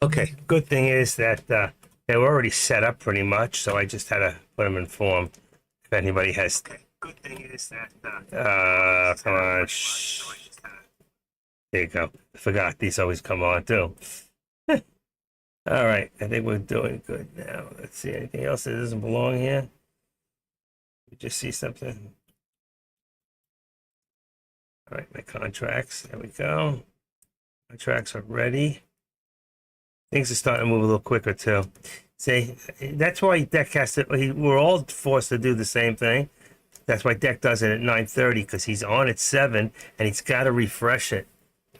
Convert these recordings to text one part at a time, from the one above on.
Okay, good thing is that they were already set up pretty much, so I just had to put them in form. If anybody has, okay, good thing is that come on, there you go. I forgot these always come on too. All right, I think we're doing good now. Let's see anything else that doesn't belong here. We just see something. All right, my contracts. There we go. Contracts are ready. Things are starting to move a little quicker too. See, that's why Deck has to. We're all forced to do the same thing. That's why Deck does it at 9:30 because he's on at 7 and he's got to refresh it.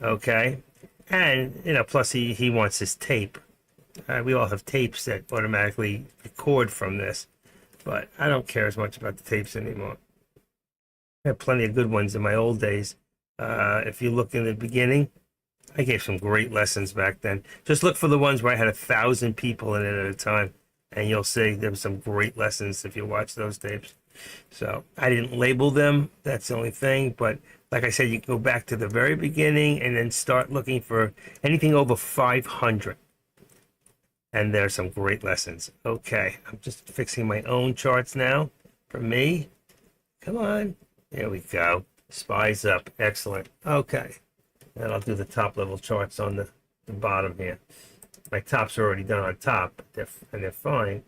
Okay, and plus he wants his tape. We all have tapes that automatically record from this, but I don't care as much about the tapes anymore. I had plenty of good ones in my old days. If you look in the beginning, I gave some great lessons back then. Just look for the ones where I had 1,000 people in it at a time, and you'll see there were some great lessons if you watch those tapes. So I didn't label them. That's the only thing. But like I said, you can go back to the very beginning and then start looking for anything over 500. And there's some great lessons. Okay, I'm just fixing my own charts now for me. Come on. There we go. Spies up. Excellent. Okay. And I'll do the top level charts on the bottom here. My tops are already done on top, and they're fine.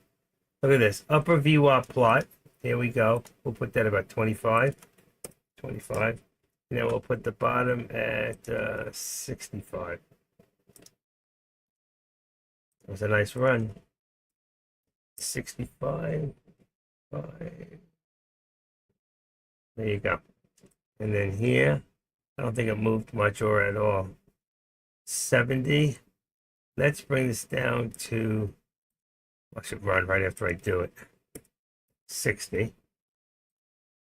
Look at this. Upper VWAP plot. Here we go. We'll put that about 25. 25. And then we'll put the bottom at 65. It was a nice run. 65. 5. There you go. And then here, I don't think it moved much or at all. 70. Let's bring this down to, I should run right after I do it. 60.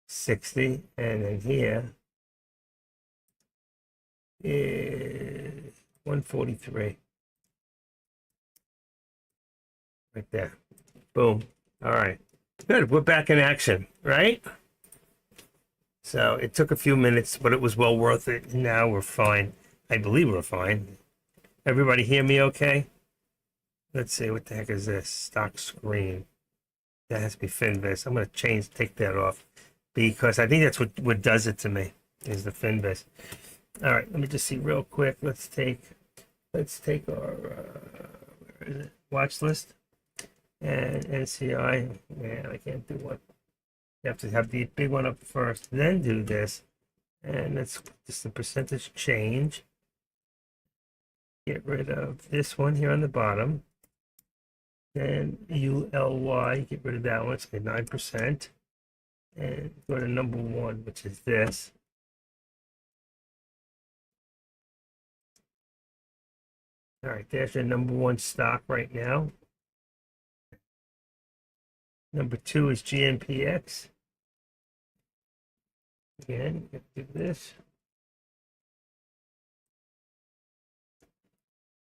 60. And then here is 143. Right there. Boom. All right. Good. We're back in action, right? So it took a few minutes, but it was well worth it. Now we're fine. I believe we're fine. Everybody hear me okay? Let's see, what the heck is this? Stock screen. That has to be Finviz. I'm going to take that off because I think that's what does it to me is the Finviz. All right, let me just see real quick. Let's take our where is it? Watch list and NCI. Man, I can't do one. You have to have the big one up first, then do this. And let's just the percentage change. Get rid of this one here on the bottom. Then ULY, get rid of that one. It's 9%. And go to number 1, which is this. All right, there's your number 1 stock right now. Number 2 is GNPX. Again, do this.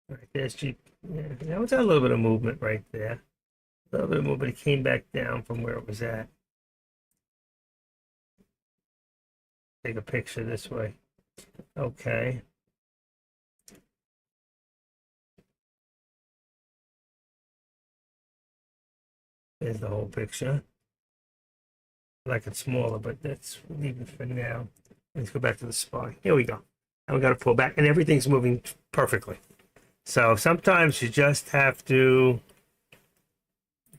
All right, there's G. Yeah, that was a little bit of movement right there. A little bit of movement. It came back down from where it was at. Take a picture this way. Okay. There's the whole picture. I like it smaller, but let's leave it for now. Let's go back to the SPY. Here we go. And we got to pull back, and everything's moving perfectly. So sometimes you just have to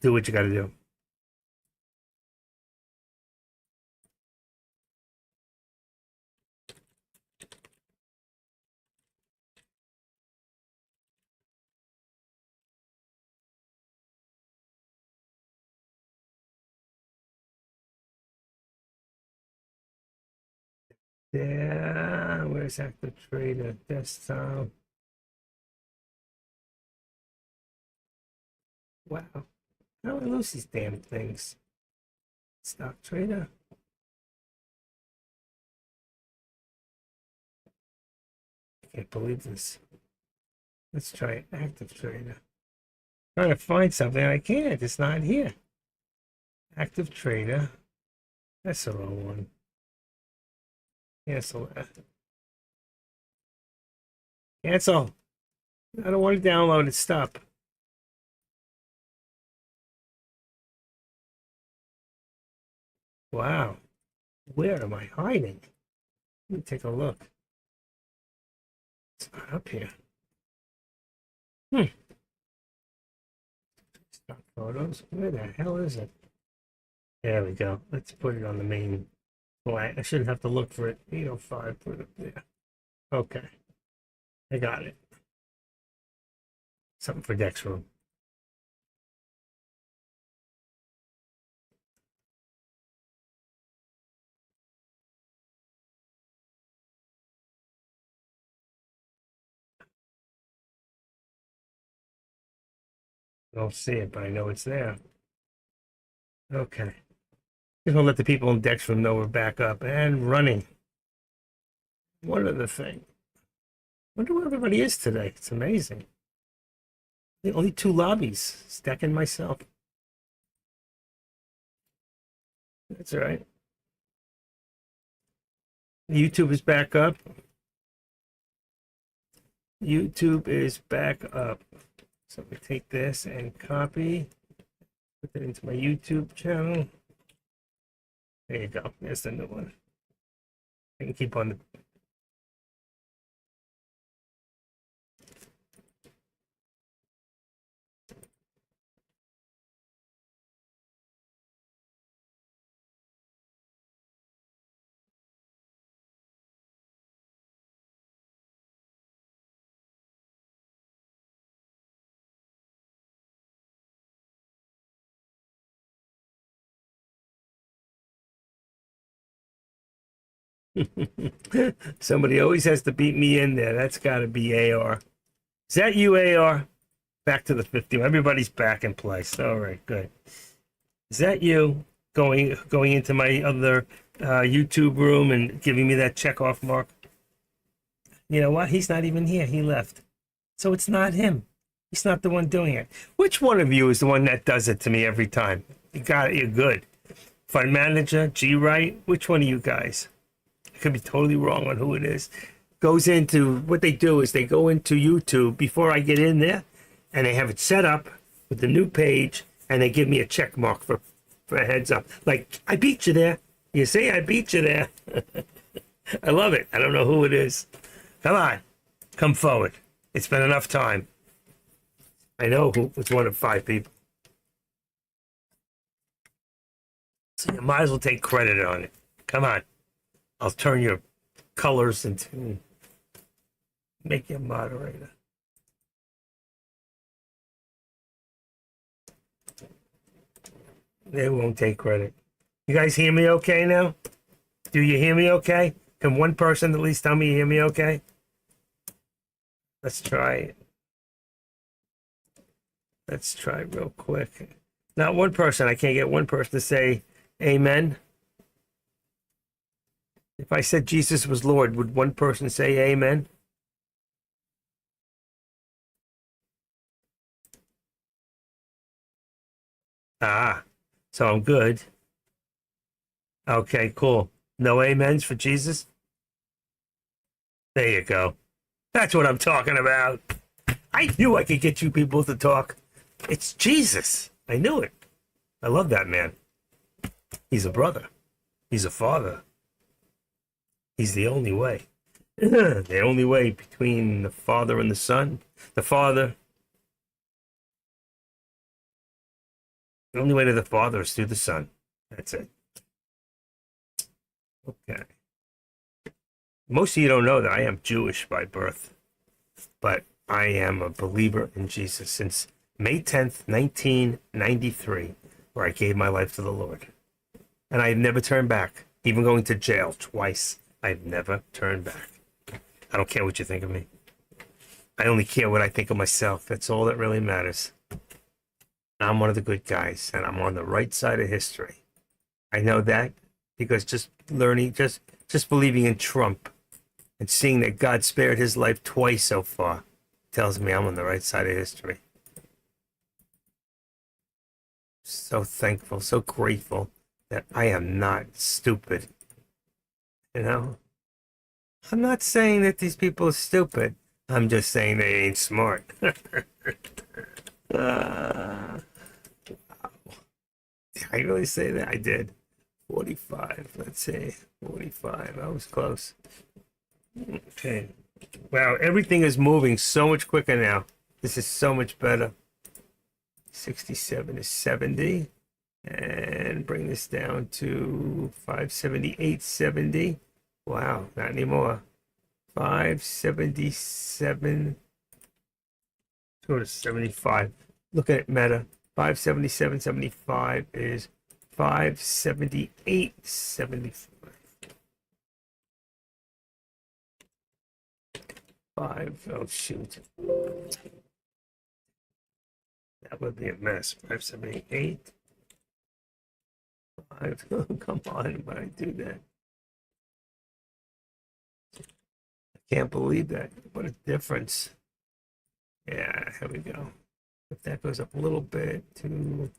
do what you got to do. Yeah, where's Active Trader? Desktop. Wow. How do I lose these damn things? Stock Trader. I can't believe this. Let's try Active Trader. Trying to find something. I can't. It's not here. Active Trader. That's the wrong one. Cancel that. Cancel. I don't want to download it. Stop. Wow. Where am I hiding? Let me take a look. It's not up here. Hmm. Stock photos. Where the hell is it? There we go. Let's put it on the main blank. I shouldn't have to look for it. 805, put it up there. Okay. I got it. Something for Dex room. I don't see it, but I know it's there. Okay. Just want to let the people in Dex room know we're back up and running. One other thing. Wonder where everybody is today. It's amazing. Only 2 lobbies. Stacking myself. That's all right. YouTube is back up. YouTube is back up. So we take this and copy, put it into my YouTube channel. There you go. There's the new one. I can keep on the. Somebody always has to beat me in there. That's got to be AR. Is that you, AR? Back to the 50. Everybody's back in place. All right, good. Is that you going into my other YouTube room and giving me that check off mark? You know what? He's not even here. He left. So it's not him. He's not the one doing it. Which one of you is the one that does it to me every time? You got it. You're good. Fund manager, G Wright. Which one of you guys? I could be totally wrong on who it is. Goes into what they do is they go into YouTube before I get in there, and they have it set up with the new page, and they give me a check mark for a heads up. Like, I beat you there. You see, I beat you there. I love it. I don't know who it is. Come on, come forward. It's been enough time. I know who was one of 5 people. So you might as well take credit on it. Come on. I'll turn your colors into, make you a moderator. They won't take credit. You guys hear me okay now? Do you hear me okay? Can one person at least tell me you hear me okay? Let's try it. Let's try real quick. Not one person. I can't get one person to say amen. If I said Jesus was Lord, would one person say amen? Ah, so I'm good. Okay, cool. No amens for Jesus? There you go. That's what I'm talking about. I knew I could get you people to talk. It's Jesus. I knew it. I love that man. He's a brother. He's a father. He's the only way. The only way between the Father and the Son. The Father. The only way to the Father is through the Son. That's it. Okay. Most of you don't know that I am Jewish by birth, but I am a believer in Jesus since May 10th, 1993, where I gave my life to the Lord. And I've never turned back. Even going to jail twice, I've never turned back. I don't care what you think of me. I only care what I think of myself. That's all that really matters. I'm one of the good guys, and I'm on the right side of history. I know that because just believing in Trump and seeing that God spared his life twice so far tells me I'm on the right side of history. So thankful, so grateful that I am not stupid. You know? I'm not saying that these people are stupid. I'm just saying they ain't smart. uh, did I really say that? I did. 45. Let's see. 45. I was close. Okay. Wow, everything is moving so much quicker now. This is so much better. 67 is 70. And bring this down to 578.70. Wow, not anymore. 577. Go to 75. Look at it, Meta. 577.75 is 578.75. Oh shoot. That would be a mess. 578. 5. Come on, why I do that? I can't believe that. What a difference. Yeah, here we go. If that goes up a little bit to,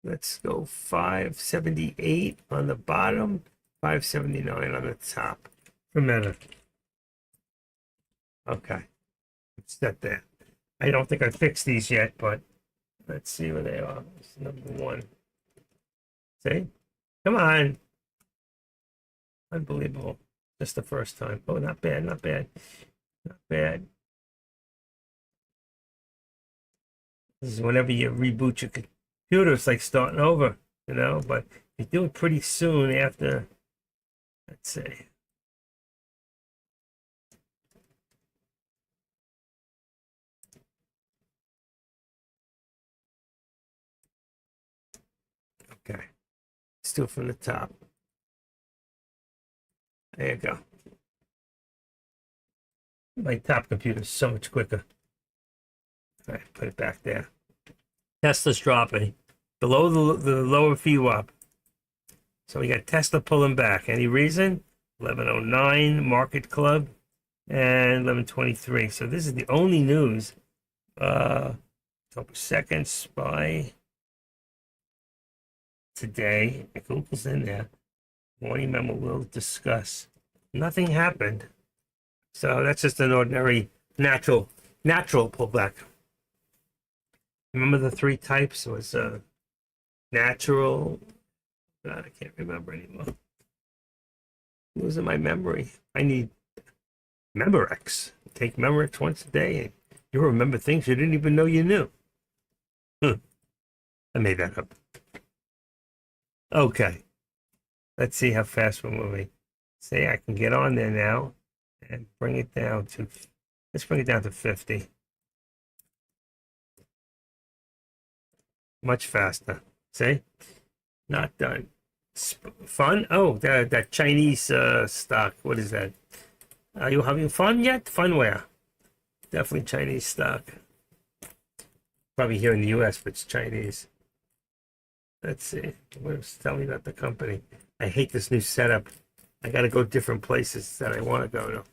let's go 578 on the bottom, 579 on the top for Meta. Okay, it's set there. I don't think I fixed these yet, but let's see where they are. It's number 1. See? Come on. Unbelievable. Just the first time. Oh, not bad, not bad. Not bad. This is whenever you reboot your computer, it's like starting over, you know, but you do it pretty soon after, let's see. Okay. Let's do it from the top. There you go. My top computer is so much quicker. All right, put it back there. Tesla's dropping below the lower VWAP. So we got Tesla pulling back. Any reason? 1109 Market Club and 1123. So this is the only news. October 2nd, SPY today. Google's in there. Morning memo will discuss. Nothing happened. So that's just an ordinary natural pullback. Remember the 3 types? It was natural. God, I can't remember anymore. Losing my memory. I need Memorex. Take Memorex once a day and you remember things you didn't even know you knew. I made that up. Okay. Let's see how fast we're moving. Say I can get on there now and bring it down to, let's bring it down to 50. Much faster. See? Not done. Fun? Oh, that Chinese stock. What is that? Are you having fun yet? Funware. Definitely Chinese stock. Probably here in the US, but it's Chinese. Let's see. Tell me about the company. I hate this new setup. I got to go different places that I want to go to.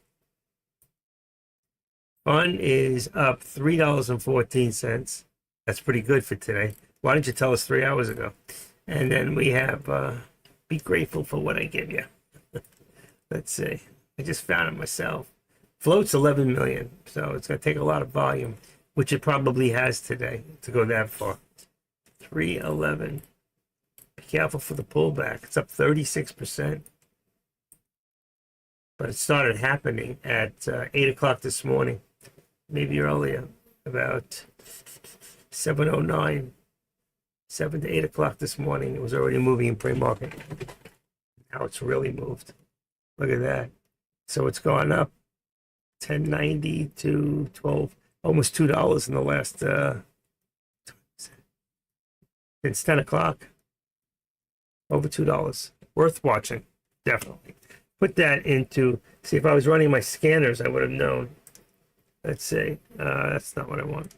Fun is up $3.14. That's pretty good for today. Why didn't you tell us 3 hours ago? And then we have be grateful for what I give you. Let's see. I just found it myself. Float's 11 million, so it's going to take a lot of volume, which it probably has today to go that far. 311. Be careful for the pullback. It's up 36%. But it started happening at 8 o'clock this morning, maybe earlier, about 7:09. 7 to 8 o'clock this morning. It was already moving in pre-market. Now it's really moved. Look at that. So it's gone up 10.90 to 12, almost $2 in the last, since 10 o'clock. Over $2. Worth watching, definitely. Put that into, see, if I was running my scanners, I would have known. Let's see. That's not what I want.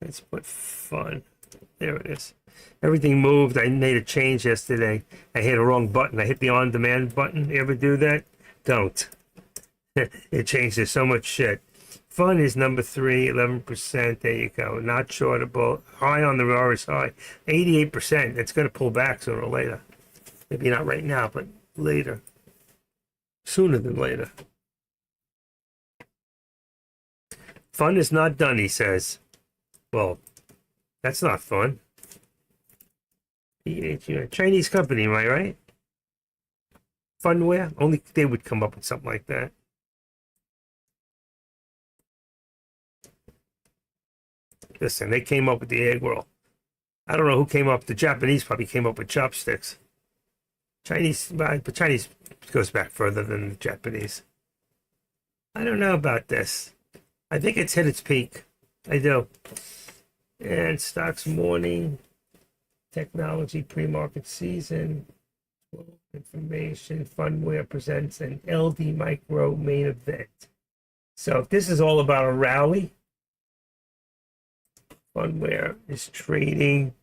Let's put fun. There it is. Everything moved. I made a change yesterday. I hit a wrong button. I hit the on-demand button. You ever do that? Don't. It changes so much shit. Fun is number 3, 11%. There you go. Not shortable. High on the RSI, 88%. It's going to pull back sooner or later. Maybe not right now, but later. Sooner than later. fun is not done, he says. Well, that's not fun. You're a Chinese company, am I right? Funware? Only they would come up with something like that. Listen, they came up with the egg roll. I don't know who came up. The Japanese probably came up with chopsticks. Chinese, but Chinese goes back further than the Japanese. I don't know about this. I think it's hit its peak. I do. And stocks morning, technology pre-market season, information, Funware presents an LD Micro main event. So if this is all about a rally, Funware is trading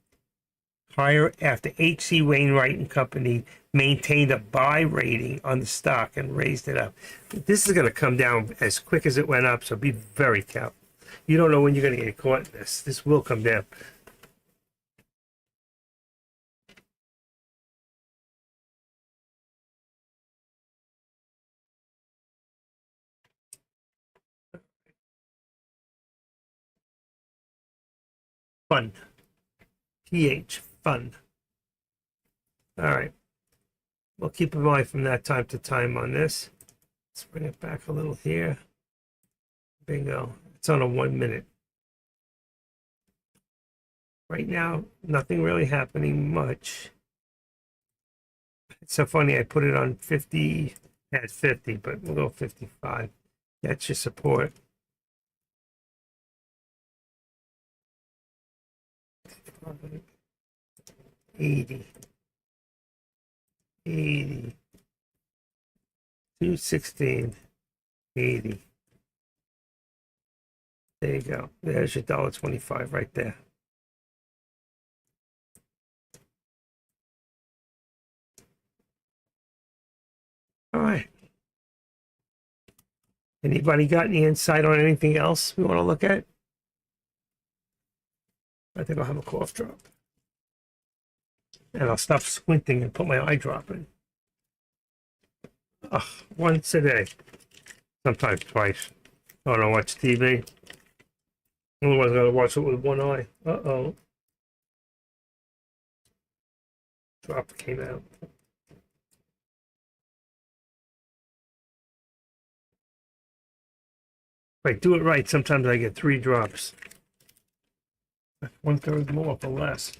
higher after H.C. Wainwright and Company maintained a buy rating on the stock and raised it up. This is going to come down as quick as it went up, so be very careful. You don't know when you're going to get caught in this. This will come down. Fun. PH. Fun. All right. We'll keep an eye from that time to time on this. Let's bring it back a little here. Bingo. It's on a 1 minute. Right now, nothing really happening much. It's so funny, I put it on 50, at 50, but we'll go 55. That's your support. 80. 80. 216. 80. There you go. There's your $1.25 right there. All right. Anybody got any insight on anything else we want to look at? I think I'll have a cough drop. And I'll stop squinting and put my eye drop in. Once a day. Sometimes twice. I don't watch TV. Otherwise, I gotta watch it with one eye. Uh-oh. Drop came out. If I do it right, sometimes I get 3 drops. 1/3 more for less.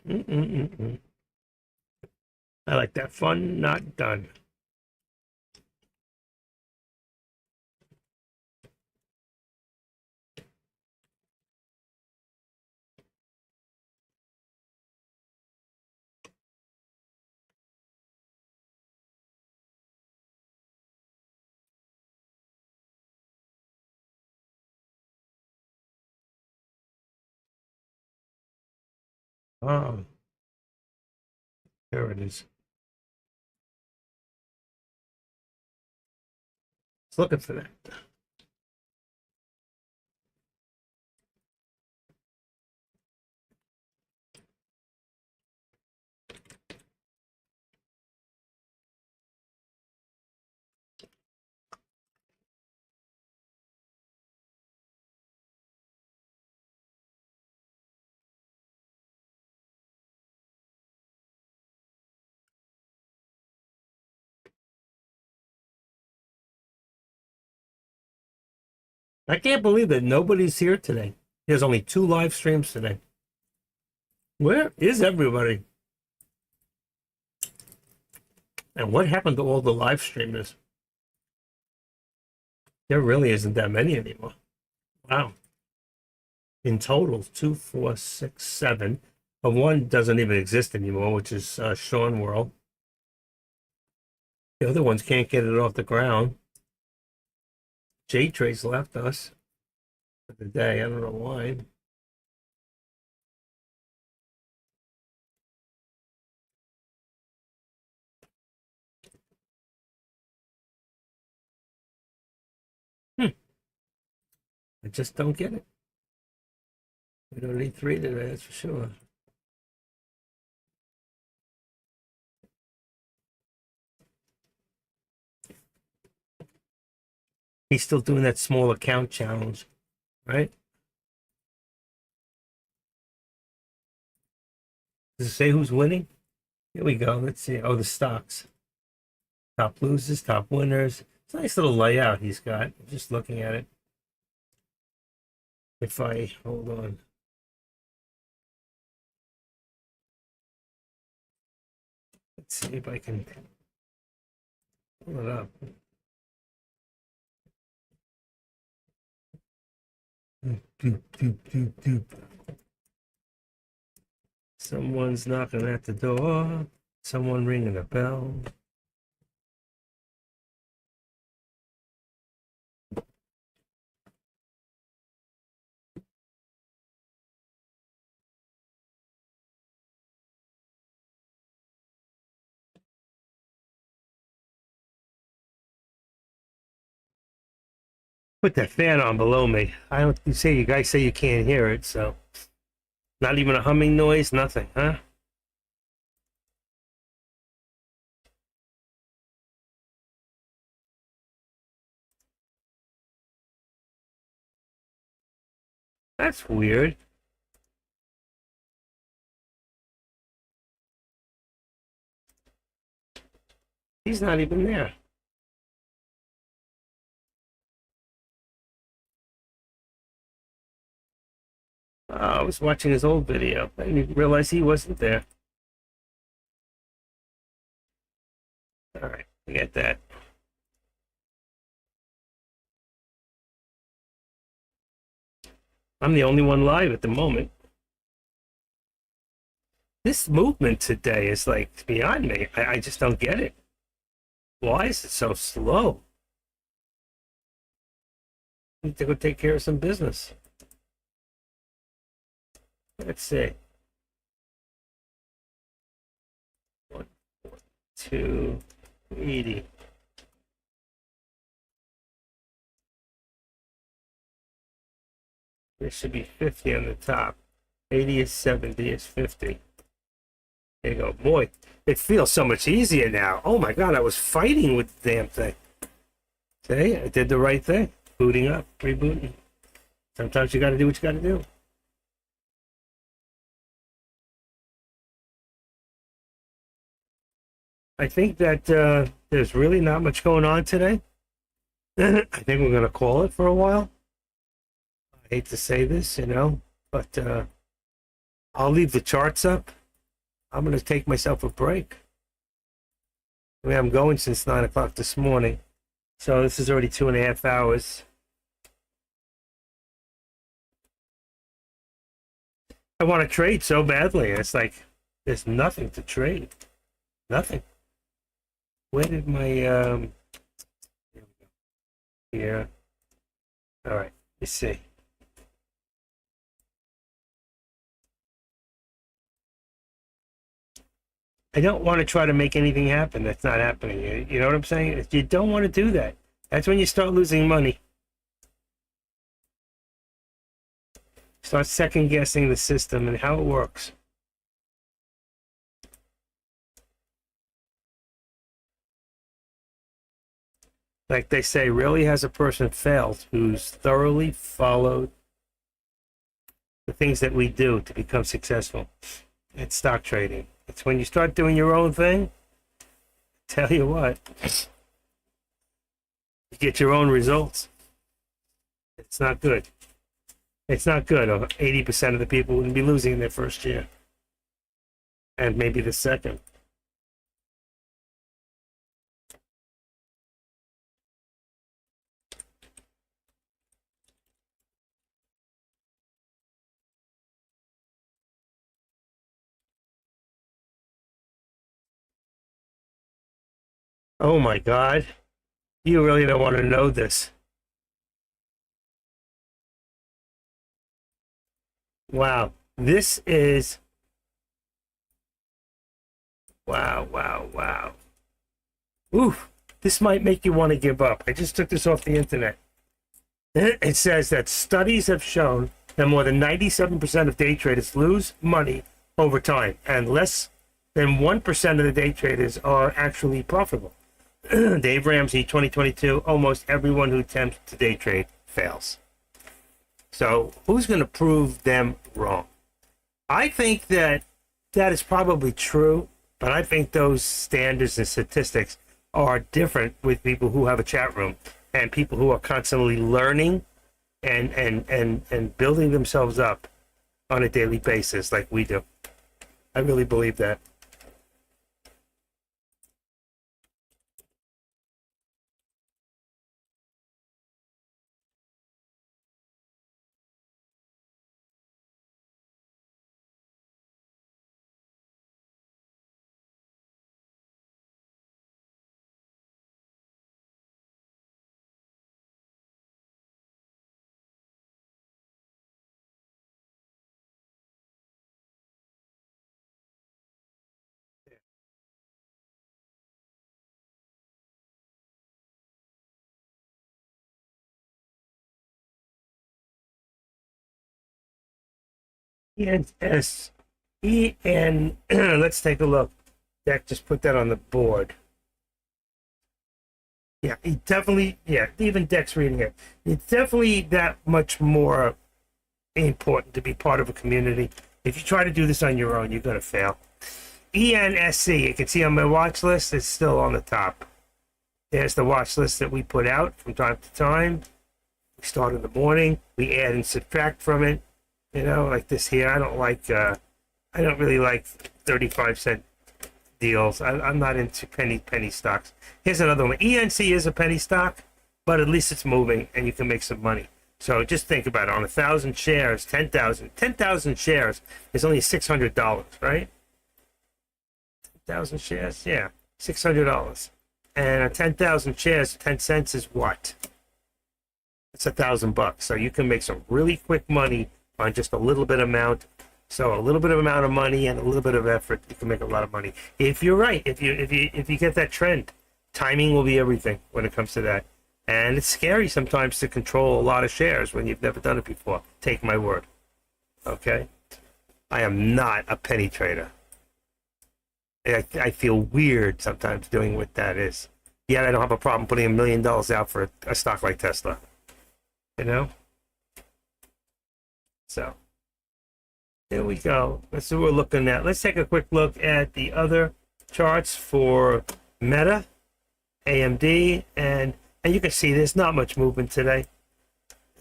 I like that. Fun, not done. Oh, there it is. It's looking for that. I can't believe that nobody's here today. There's only 2 live streams today. Where is everybody? And what happened to all the live streamers? There really isn't that many anymore. Wow. In total, 2, 4, 6, 7. But one doesn't even exist anymore, which is Sean World. The other ones can't get it off the ground. J-Trace left us for the day. I don't know why. I just don't get it. We don't need 3 today, that's for sure. He's still doing that small account challenge, right? Does it say who's winning? Here we go. Let's see. Oh, the stocks. Top losers, top winners. It's a nice little layout he's got. Just looking at it. If I hold on. Let's see if I can pull it up. Someone's knocking at the door. Someone ringing a bell. Put that fan on below me. I don't. You guys say you can't hear it, so not even a humming noise, nothing, huh? That's weird. He's not even there. I was watching his old video. I didn't realize he wasn't there. All right, forget that. I'm the only one live at the moment. This movement today is like beyond me. I just don't get it. Why is it so slow? I need to go take care of some business. Let's see. 280. There should be 50 on the top. 80 is 70 is 50. There you go. Boy, it feels so much easier now. Oh my God, I was fighting with the damn thing. See, I did the right thing. Booting up, rebooting. Sometimes you got to do what you got to do. I think that there's really not much going on today. I think we're going to call it for a while. I hate to say this, but I'll leave the charts up. I'm going to take myself a break. I mean, I'm going since 9 o'clock this morning. So this is already 2.5 hours. I want to trade so badly. It's like there's nothing to trade. Nothing. Where did my here we go. Here. All right, let's see. I don't want to try to make anything happen that's not happening. You know what I'm saying? You don't want to do that. That's when you start losing money. Start second guessing the system and how it works. Like they say, rarely has a person failed who's thoroughly followed the things that we do to become successful at stock trading. It's when you start doing your own thing, tell you what, you get your own results. It's not good. It's not good. 80% of the people wouldn't be losing in their first year. And maybe the second. Oh my God. You really don't want to know this. Wow. This is. Wow, wow, wow. Oof. This might make you want to give up. I just took this off the internet. It says that studies have shown that more than 97% of day traders lose money over time, and less than 1% of the day traders are actually profitable. Dave Ramsey, 2022, almost everyone who attempts to day trade fails. So who's going to prove them wrong? I think that is probably true, but I think those standards and statistics are different with people who have a chat room and people who are constantly learning and building themselves up on a daily basis like we do. I really believe that. ENS, EN, let's take a look. Deck just put that on the board. Yeah, he definitely, yeah, even Deck's reading it. It's definitely that much more important to be part of a community. If you try to do this on your own, you're going to fail. ENSC, you can see on my watch list, it's still on the top. There's the watch list that we put out from time to time. We start in the morning, we add and subtract from it. You know, like this here, I don't really like 35-cent deals. I'm not into penny stocks. Here's another one. ENC is a penny stock, but at least it's moving and you can make some money. So just think about it. On 1,000 shares, 10,000 shares is only $600, right? 10,000 shares, yeah, $600. And 10,000 shares, 10 cents is what? It's $1,000. So you can make some really quick money on just a little bit amount. So a little bit of amount of money and a little bit of effort, you can make a lot of money. If you're right, if you get that trend, timing will be everything when it comes to that. And it's scary sometimes to control a lot of shares when you've never done it before. Take my word. Okay? I am not a penny trader. I feel weird sometimes doing what that is. Yet I don't have a problem putting $1 million out for a stock like Tesla. You know? So, here we go. That's what we're looking at. Let's take a quick look at the other charts for Meta, AMD, and you can see there's not much movement today.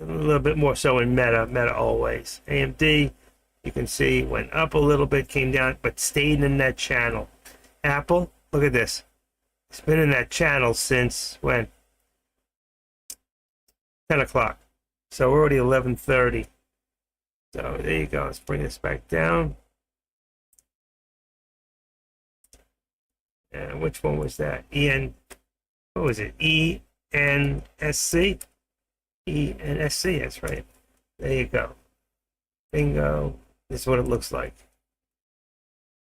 A little bit more so in Meta always. AMD, you can see, went up a little bit, came down, but stayed in that channel. Apple, look at this. It's been in that channel since when? 10 o'clock. So we're already 11:30. So there you go. Let's bring this back down. And which one was that? What was it? ENSC? ENSC, that's right. There you go. Bingo. This is what it looks like.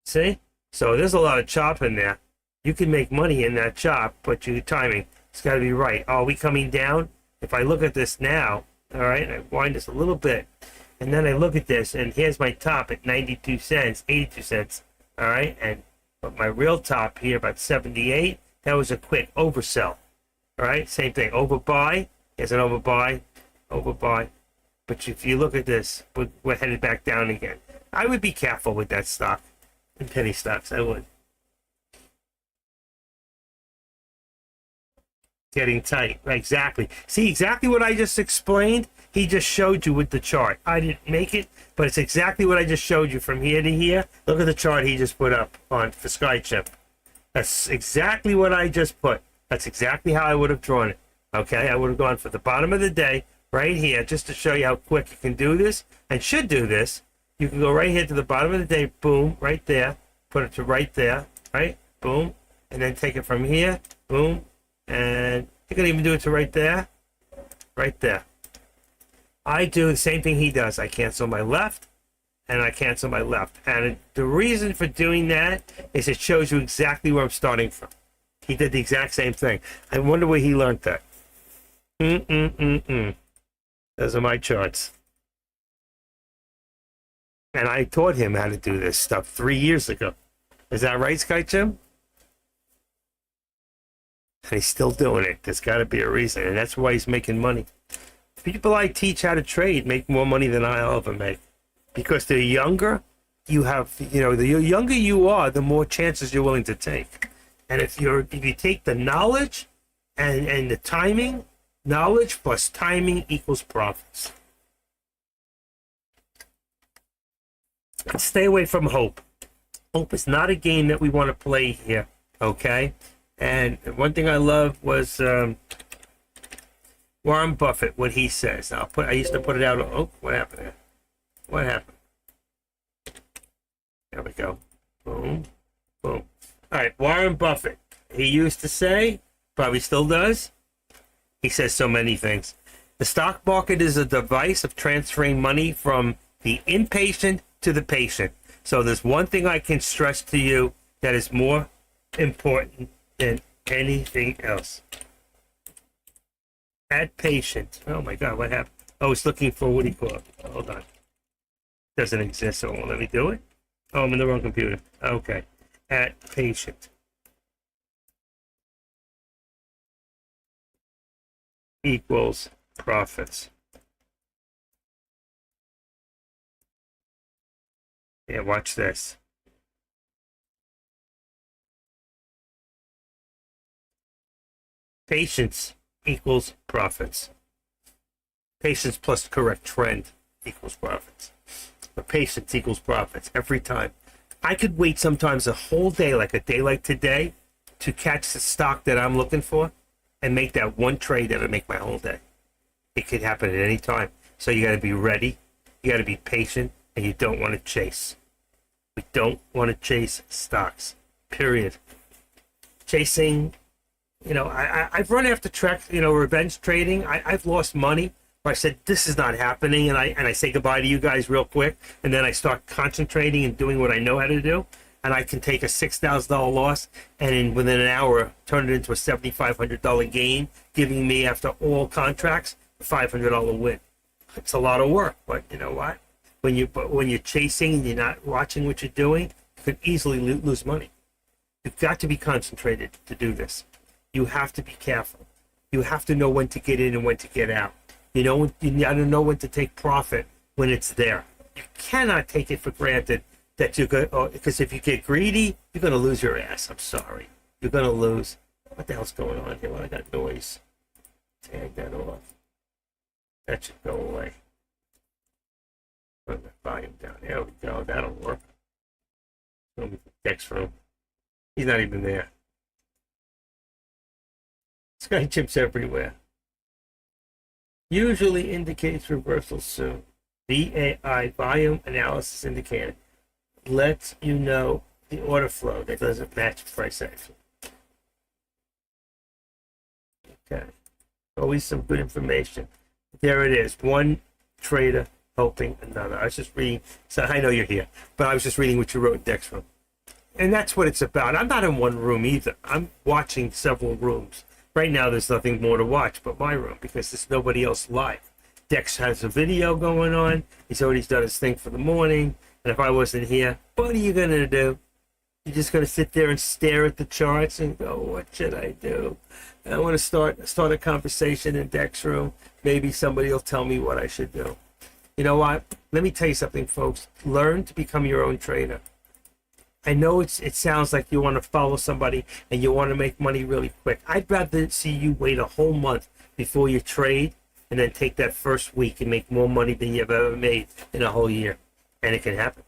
See? So there's a lot of chop in there. You can make money in that chop, but your timing, it's got to be right. Are we coming down? If I look at this now, all right, and I wind this a little bit, and then I look at this, and here's my top at 92 cents, 82 cents, all right? But my real top here, about 78, that was a quick oversell, all right? Same thing, overbuy, here's an overbuy, overbuy. But if you look at this, we're headed back down again. I would be careful with that stock, and penny stocks, I would. Getting tight, exactly. See, exactly what I just explained? He just showed you with the chart. I didn't make it, but it's exactly what I just showed you from here to here. Look at the chart he just put up on for SkyChip. That's exactly what I just put. That's exactly how I would have drawn it. Okay, I would have gone for the bottom of the day right here just to show you how quick you can do this and should do this. You can go right here to the bottom of the day, boom, right there. Put it to right there, right? Boom. And then take it from here, boom. And you can even do it to right there, right there. I do the same thing he does. I cancel my left, and I cancel my left. And the reason for doing that is it shows you exactly where I'm starting from. He did the exact same thing. I wonder where he learned that. Those are my charts. And I taught him how to do this stuff 3 years ago. Is that right, Sky Jim? And he's still doing it. There's got to be a reason, and that's why he's making money. People I teach how to trade make more money than I'll ever make, because they're younger. You have, the younger you are, the more chances you're willing to take. And if you take the knowledge and the timing, knowledge plus timing equals profits. Stay away from hope. Hope is not a game that we want to play here, okay? And one thing I love was Warren Buffett, what he says. I used to put it out. Oh, what happened there? What happened? There we go. Boom, boom. All right, Warren Buffett. He used to say, probably still does. He says so many things. The stock market is a device of transferring money from the impatient to the patient. So there's one thing I can stress to you that is more important than anything else. Add patient. Oh my God, what happened? Oh, it's looking for what do you call it? Hold on. Doesn't exist, so it won't let me do it. Oh, I'm in the wrong computer. Okay. Add patient equals profits. Yeah, watch this. Patience equals profits. Patience plus correct trend equals profits. But patience equals profits every time. I could wait sometimes a whole day, like a day like today, to catch the stock that I'm looking for and make that one trade that would make my whole day. It could happen at any time. So you got to be ready. You got to be patient, and you don't want to chase. We don't want to chase stocks, period. Chasing, I've run after tracks, revenge trading. I've lost money where I said, this is not happening. And I say goodbye to you guys real quick. And then I start concentrating and doing what I know how to do. And I can take a $6,000 loss and within an hour turn it into a $7,500 gain, giving me, after all contracts, a $500 win. It's a lot of work, but you know what? When you're chasing and you're not watching what you're doing, you could easily lose money. You've got to be concentrated to do this. You have to be careful. You have to know when to get in and when to get out. You got to know when to take profit when it's there. You cannot take it for granted that you're good, because if you get greedy, you're going to lose your ass. I'm sorry. You're going to lose. What the hell's going on here? Well, I got noise. Tag that off. That should go away. Put the volume down. There we go. That'll work. Next room. He's not even there. Sky chips everywhere. Usually indicates reversal soon. VAI, volume analysis indicator, lets you know the order flow that doesn't match price action. Okay. Always some good information. There it is. One trader helping another. I was just reading. So I know you're here, but I was just reading what you wrote in Dexroom. And that's what it's about. I'm not in one room either. I'm watching several rooms. Right now, there's nothing more to watch but my room because there's nobody else live. Dex has a video going on. He's already done his thing for the morning. And if I wasn't here, what are you going to do? You're just going to sit there and stare at the charts and go, what should I do? And I want to start a conversation in Dex room. Maybe somebody will tell me what I should do. You know what? Let me tell you something, folks. Learn to become your own trader. I know it sounds like you want to follow somebody and you want to make money really quick. I'd rather see you wait a whole month before you trade and then take that first week and make more money than you've ever made in a whole year. And it can happen.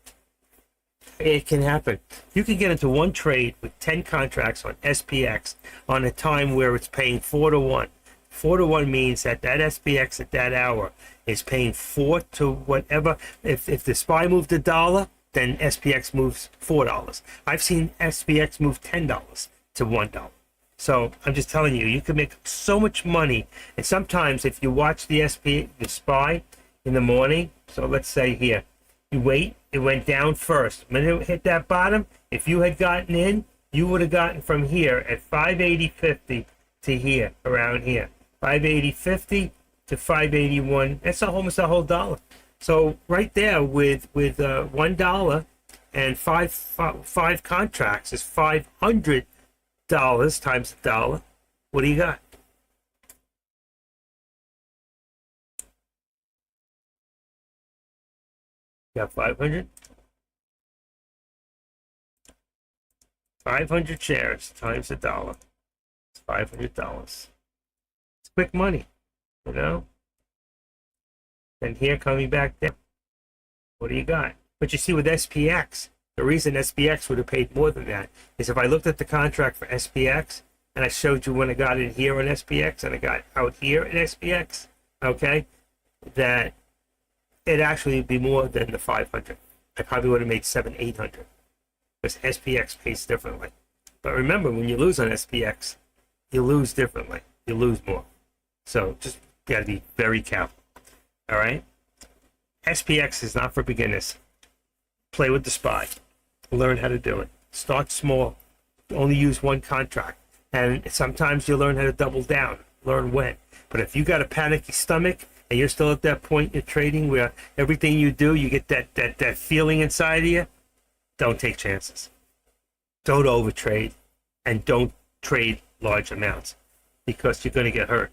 It can happen. You can get into one trade with 10 contracts on SPX on a time where it's paying 4 to 1. 4 to 1 means that SPX at that hour is paying 4 to whatever. If the SPY moved $1, then SPX moves $4. I've seen SPX move $10 to $1. So I'm just telling you, you can make so much money. And sometimes if you watch the SPY in the morning, so let's say here, you wait, it went down first. When it hit that bottom, if you had gotten in, you would have gotten from here at 580.50 to here, around here. 580.50 to 581. That's almost a whole dollar. So right there with $1 and five contracts is $500 times a dollar. What do you got? You got 500? 500 shares times $1. It's $500. It's quick money, you know? And here coming back down. What do you got? But you see with SPX, the reason SPX would have paid more than that is if I looked at the contract for SPX and I showed you when I got it here on SPX and I got out here in SPX, okay, that it actually would be more than the 500. I probably would have made 800 because SPX pays differently. But remember, when you lose on SPX, you lose differently. You lose more. So just got to be very careful. All right? SPX is not for beginners. Play with the SPY. Learn how to do it. Start small. Only use one contract. And sometimes you learn how to double down. Learn when. But if you got a panicky stomach and you're still at that point in trading where everything you do, you get that feeling inside of you, don't take chances. Don't overtrade and don't trade large amounts because you're going to get hurt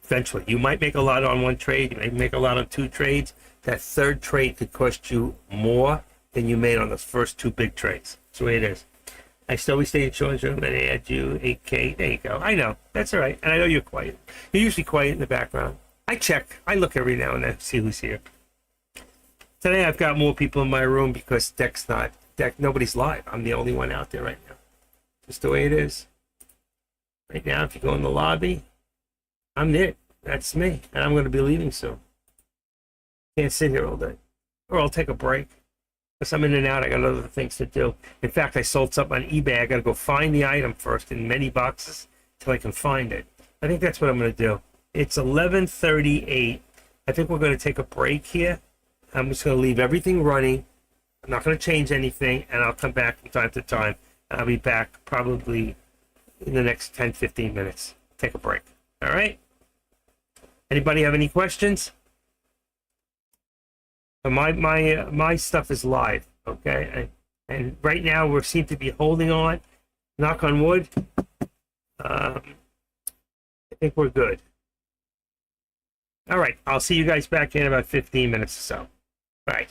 eventually. You might make a lot on one trade. You may make a lot on two trades. That third trade could cost you more than you made on those first two big trades. That's the way it is. I still always stay in Sean's room and add you 8K. There you go. I know. That's all right. And I know you're quiet. You're usually quiet in the background. I check. I look every now and then, see who's here. Today I've got more people in my room because nobody's live. I'm the only one out there right now. Just the way it is. Right now, if you go in the lobby, I'm it. That's me. And I'm going to be leaving soon. Can't sit here all day. Or I'll take a break. Because I'm in and out, I got other things to do. In fact, I sold something on eBay. I got to go find the item first in many boxes till I can find it. I think that's what I'm going to do. It's 11:38. I think we're going to take a break here. I'm just going to leave everything running. I'm not going to change anything, and I'll come back from time to time. I'll be back probably in the next 10, 15 minutes. Take a break. All right? Anybody have any questions? My stuff is live, okay? And right now we seem to be holding on. Knock on wood. I think we're good. All right, I'll see you guys back in about 15 minutes or so. Bye.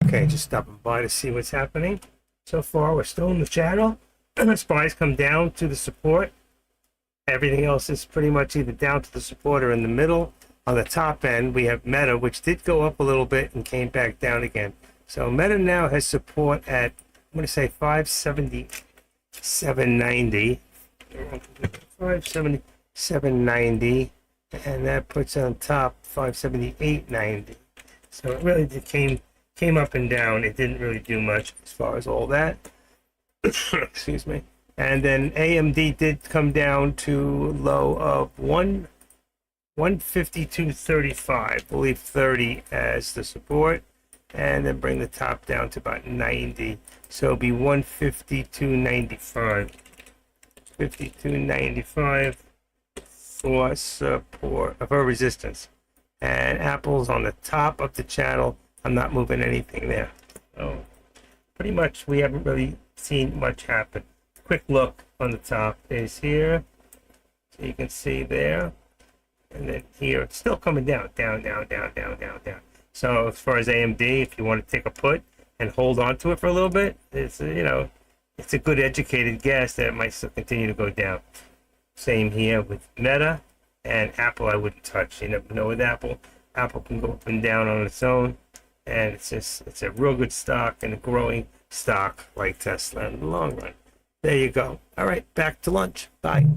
Okay, just stopping by to see what's happening. So far, we're still in the channel. SPY's come down to the support. Everything else is pretty much either down to the support or in the middle. On the top end, we have Meta, which did go up a little bit and came back down again. So Meta now has support at, I'm going to say 577.90. 577.90. And that puts on top 578.90. So it really came up and down. It didn't really do much as far as all that. Excuse me. And then AMD did come down to low of 152.35. I believe 30 as the support, and then bring the top down to about 90. So it'll be 152.95. 52.95 for support for resistance. And Apple's on the top of the channel. I'm not moving anything there. So pretty much we haven't really seen much happen. Quick look on the top is here. So you can see there. And then here, it's still coming down. Down. So as far as AMD, if you want to take a put and hold on to it for a little bit, it's, it's a good educated guess that it might still continue to go down. Same here with Meta and Apple. I wouldn't touch. You never know with Apple. Apple can go up and down on its own. And it's a real good stock and a growing stock like Tesla in the long run. There you go. All right, back to lunch. Bye.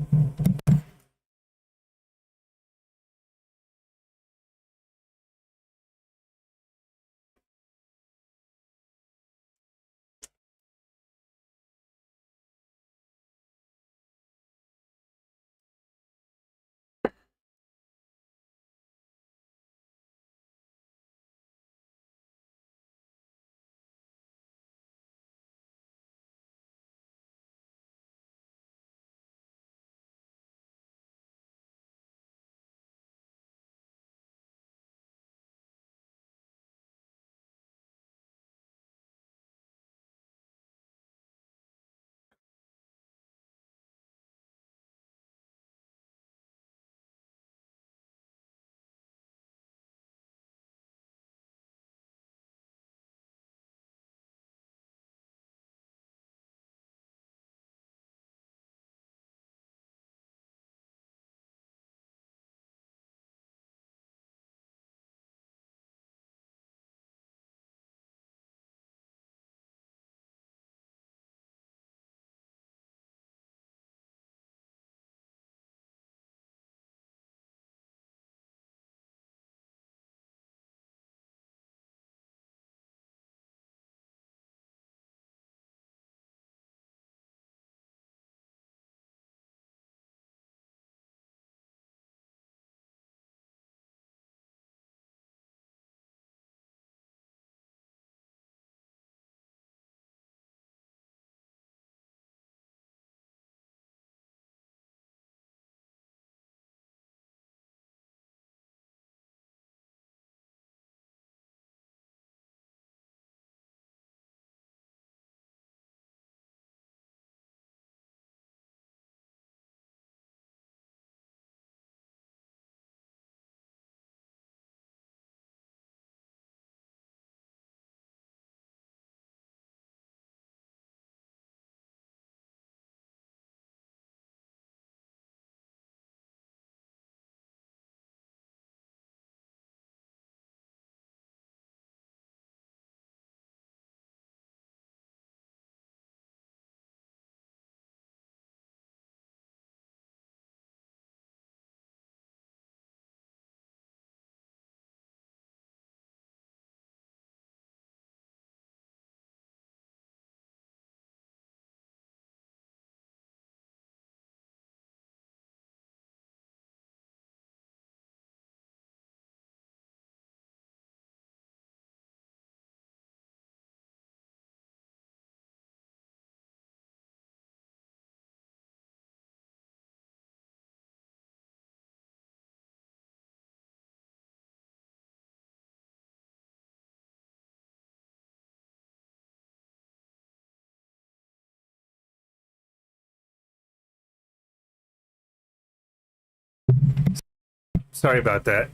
Sorry about that.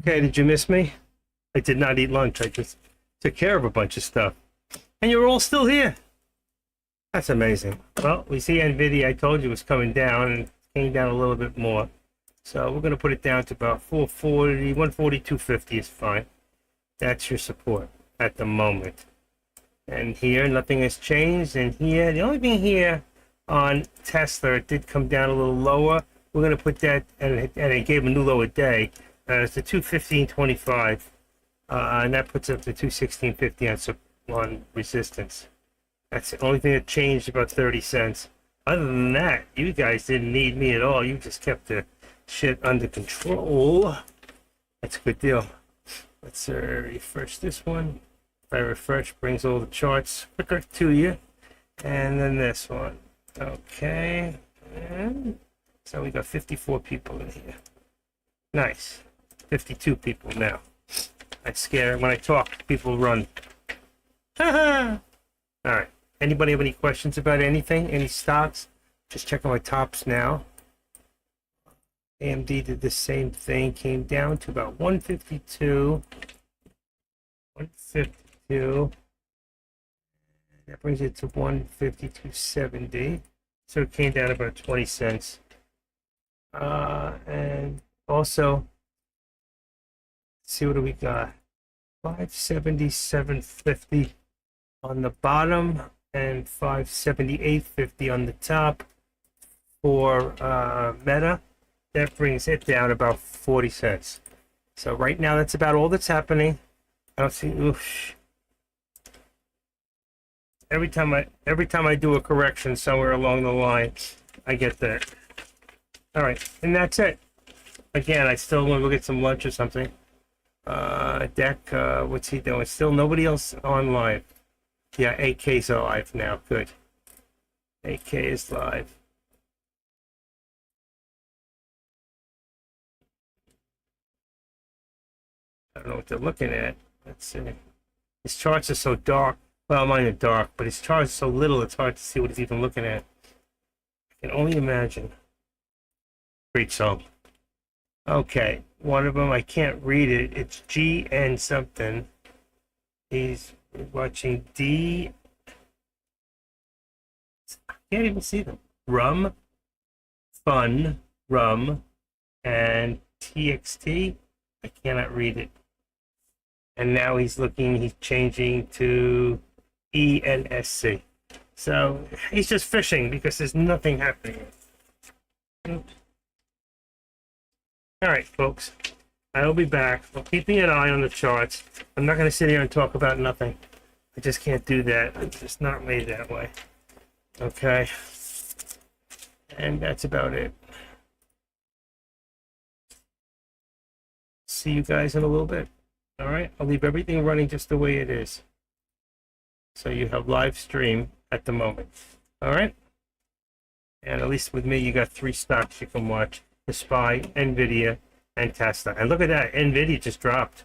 Okay, did you miss me? I did not eat lunch. I just took care of a bunch of stuff. And you're all still here. That's amazing. Well, we see NVIDIA, I told you, was coming down and came down a little bit more. So we're going to put it down to about 440, 142.50 is fine. That's your support at the moment. And here, nothing has changed. And here, the only thing here on Tesla, it did come down a little lower. We're going to put that, and it gave a new lower day. It's the 215.25. And that puts up to 216.50 on resistance. That's the only thing that changed, about 30 cents. Other than that, you guys didn't need me at all. You just kept the shit under control. That's a good deal. Let's refresh this one. If I refresh, brings all the charts quicker to you. And then this one. Okay. And so we got 54 people in here. Nice. 52 people now. That's scary. When I talk, people run. All right. Anybody have any questions about anything? Any stocks? Just checking my tops now. AMD did the same thing. Came down to about 152. 152. That brings it to 152.70. So it came down about 20 cents. And also, see what do we got? 577.50 on the bottom and 578.50 on the top for Meta. That brings it down about 40 cents. So right now, that's about all that's happening. I don't see. Oof. Every time I do a correction somewhere along the line, I get that. All right, and that's it. Again, I still want to go get some lunch or something. Deck, what's he doing? Still nobody else on live. Yeah, AK's live now. Good. AK is live. I don't know what they're looking at. Let's see. His charts are so dark. Well, mine are dark, but his charts are so little, it's hard to see what he's even looking at. I can only imagine. Great song. Okay, one of them, I can't read it. It's GN something. He's watching D. I can't even see them. Rum, Fun, Rum, and TXT. I cannot read it. And now he's changing to ENSC. So he's just fishing because there's nothing happening. Oops. All right, folks. I will be back. I'm keeping an eye on the charts. I'm not going to sit here and talk about nothing. I just can't do that. I'm just not made that way. Okay. And that's about it. See you guys in a little bit. All right. I'll leave everything running just the way it is. So you have live stream at the moment. All right. And at least with me, you got 3 stocks you can watch. The SPY, NVIDIA, and Tesla. And look at that. NVIDIA just dropped.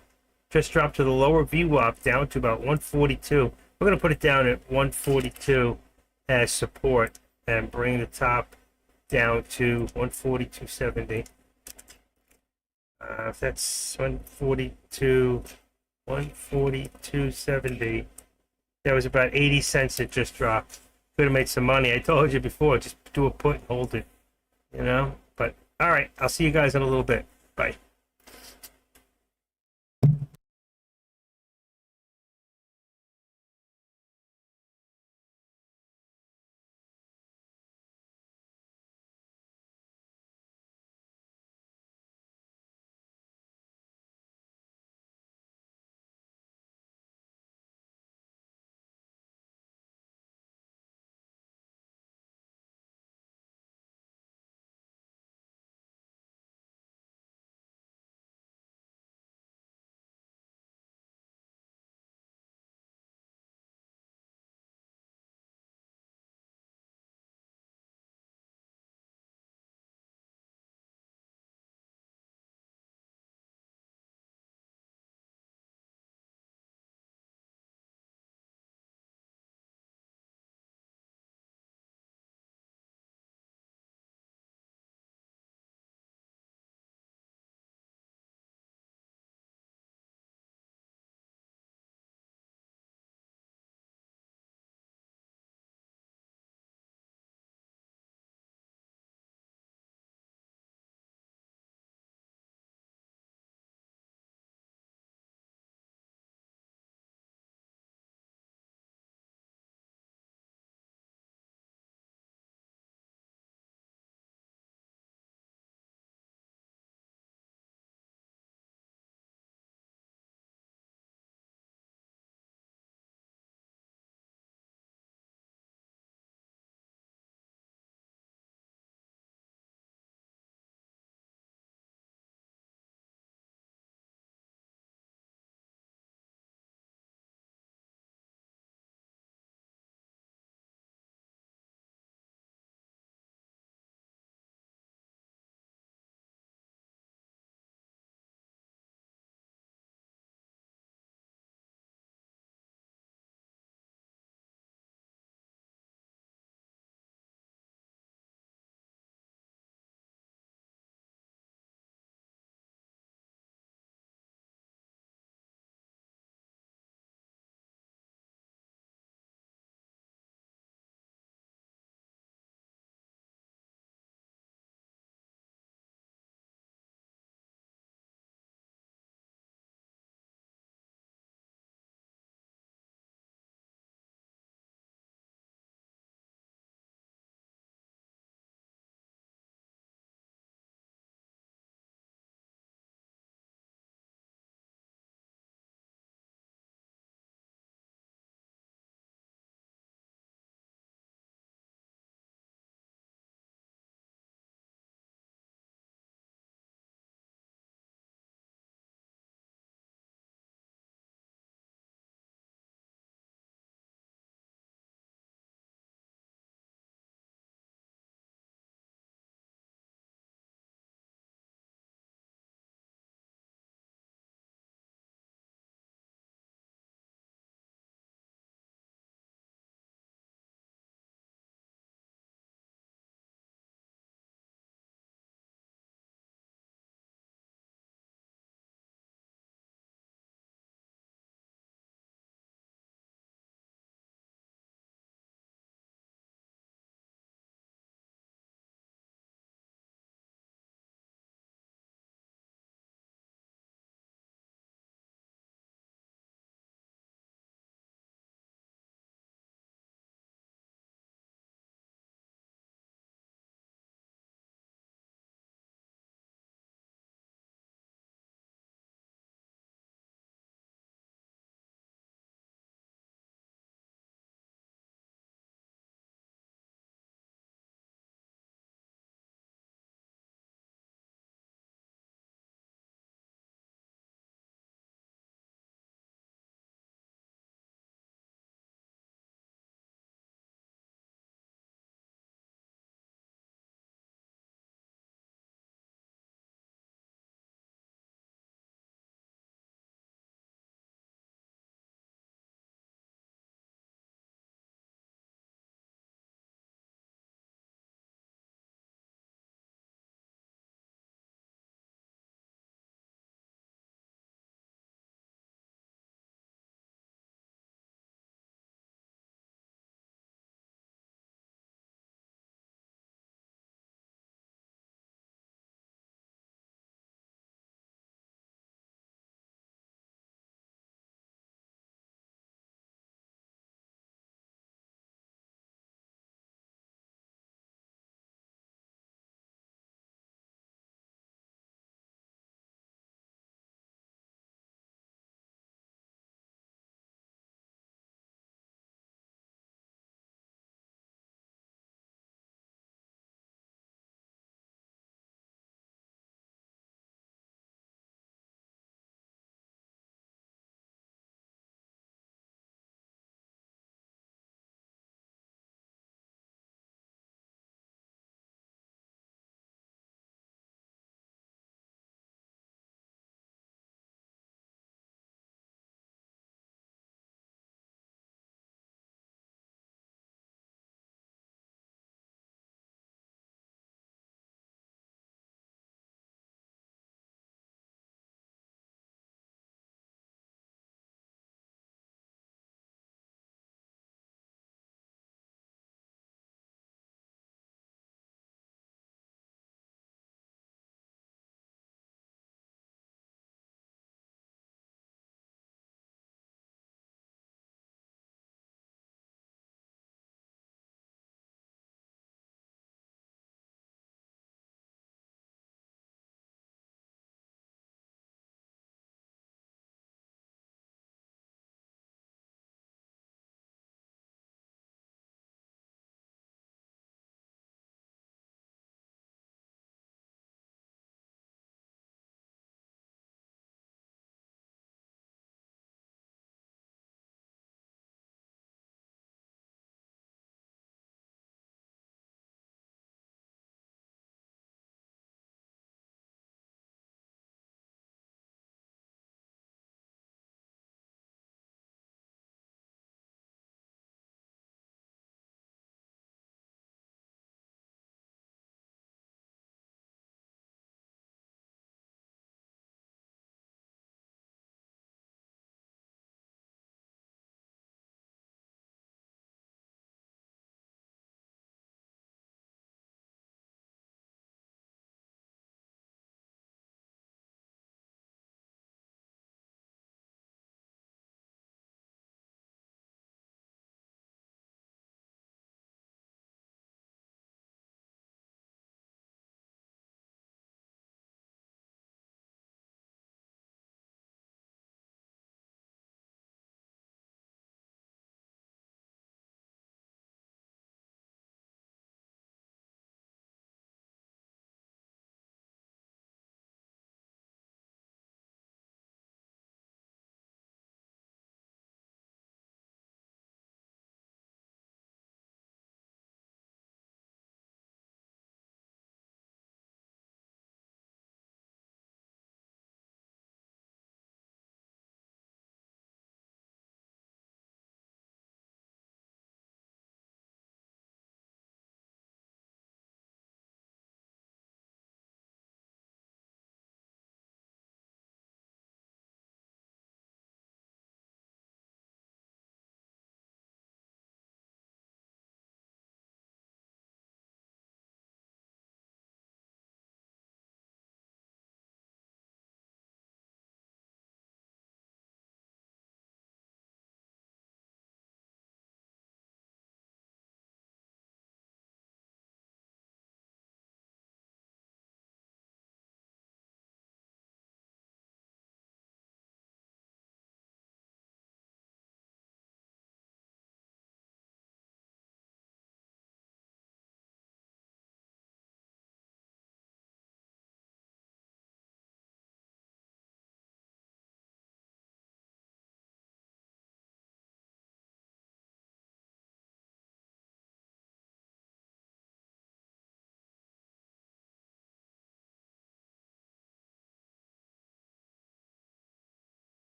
Just dropped to the lower VWAP down to about 142. We're going to put it down at 142 as support and bring the top down to 142.70. If that's 142.70. That was about 80 cents it just dropped. Could have made some money. I told you before, just do a put and hold it. You know? But, all right. I'll see you guys in a little bit. Bye.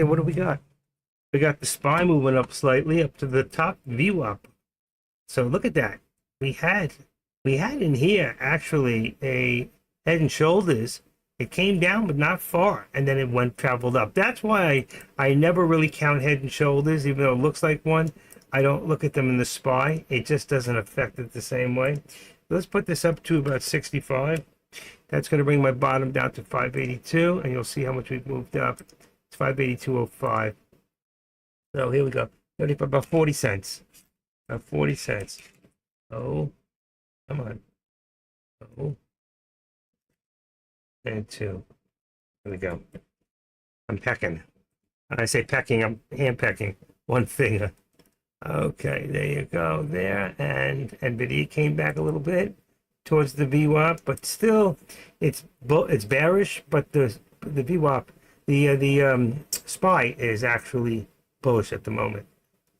Okay, what do we got? We got the SPY moving up slightly up to the top VWAP. So look at that. We had in here actually a Head and Shoulders. It came down, but not far, and then it traveled up. That's why I never really count Head and Shoulders, even though it looks like one. I don't look at them in the SPY. It just doesn't affect it the same way. Let's put this up to about 65. That's going to bring my bottom down to 582, and you'll see how much we've moved up. It's 582.05. So here we go. About 40 cents. About 40 cents. Oh, come on. Oh, and 2. Here we go. I'm pecking. When I say pecking, I'm hand pecking. One finger. Okay, there you go. There. And NVIDIA came back a little bit towards the VWAP, but still it's bearish, but the VWAP, the SPY is actually bullish at the moment.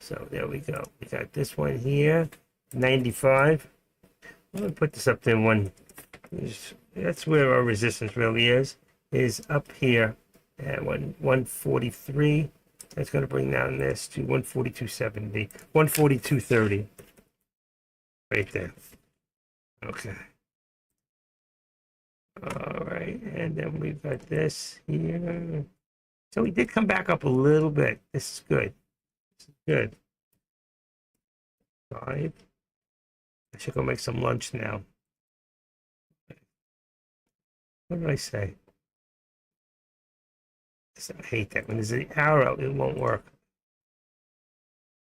So there we go. We got this one here, 95. I'm gonna put this up to one. That's where our resistance really is up here at 143. That's going to bring down this to 142.70, 142.30, right there. Okay. All right, and then we've got this here. So we did come back up a little bit. This is good. This is good. 5. I should go make some lunch now. What did I say? I hate that. When there's an arrow, it won't work.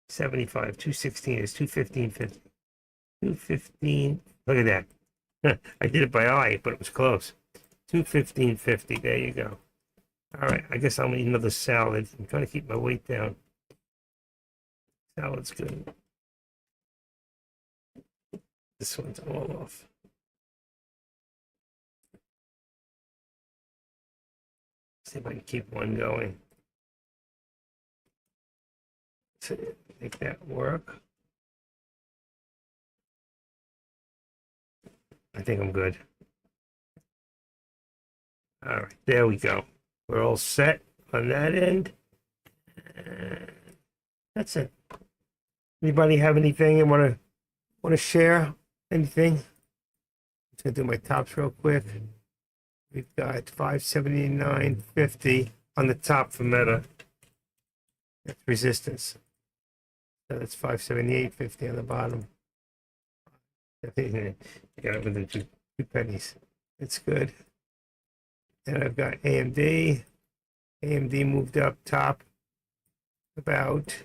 75, 216 is 215.50. 215. Look at that. I did it by eye, but it was close. 215.50. There you go. All right. I guess I'll eat another salad. I'm trying to keep my weight down. Salad's good. This one's all off. See if I can keep one going. So make that work. I think I'm good. All right, there we go. We're all set on that end. And that's it. Anybody have anything you want to share? Anything? I'm just gonna do my tops real quick. We've got 579.50 on the top for Meta. That's resistance. So that's 578.50 on the bottom. You got it within two pennies. It's good. And I've got AMD. AMD moved up top about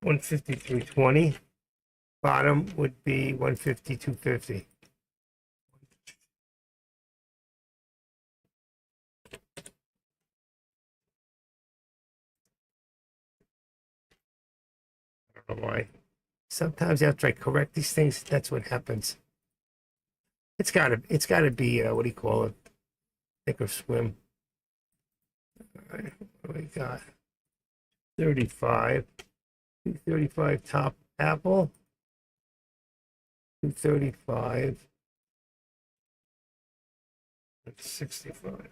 153.20. Bottom would be 152.50. I don't know why. Sometimes after I correct these things, that's what happens. It's gotta be what do you call it? Think or swim. All right, what do we got? 35. 235 top Apple. 235. That's 65.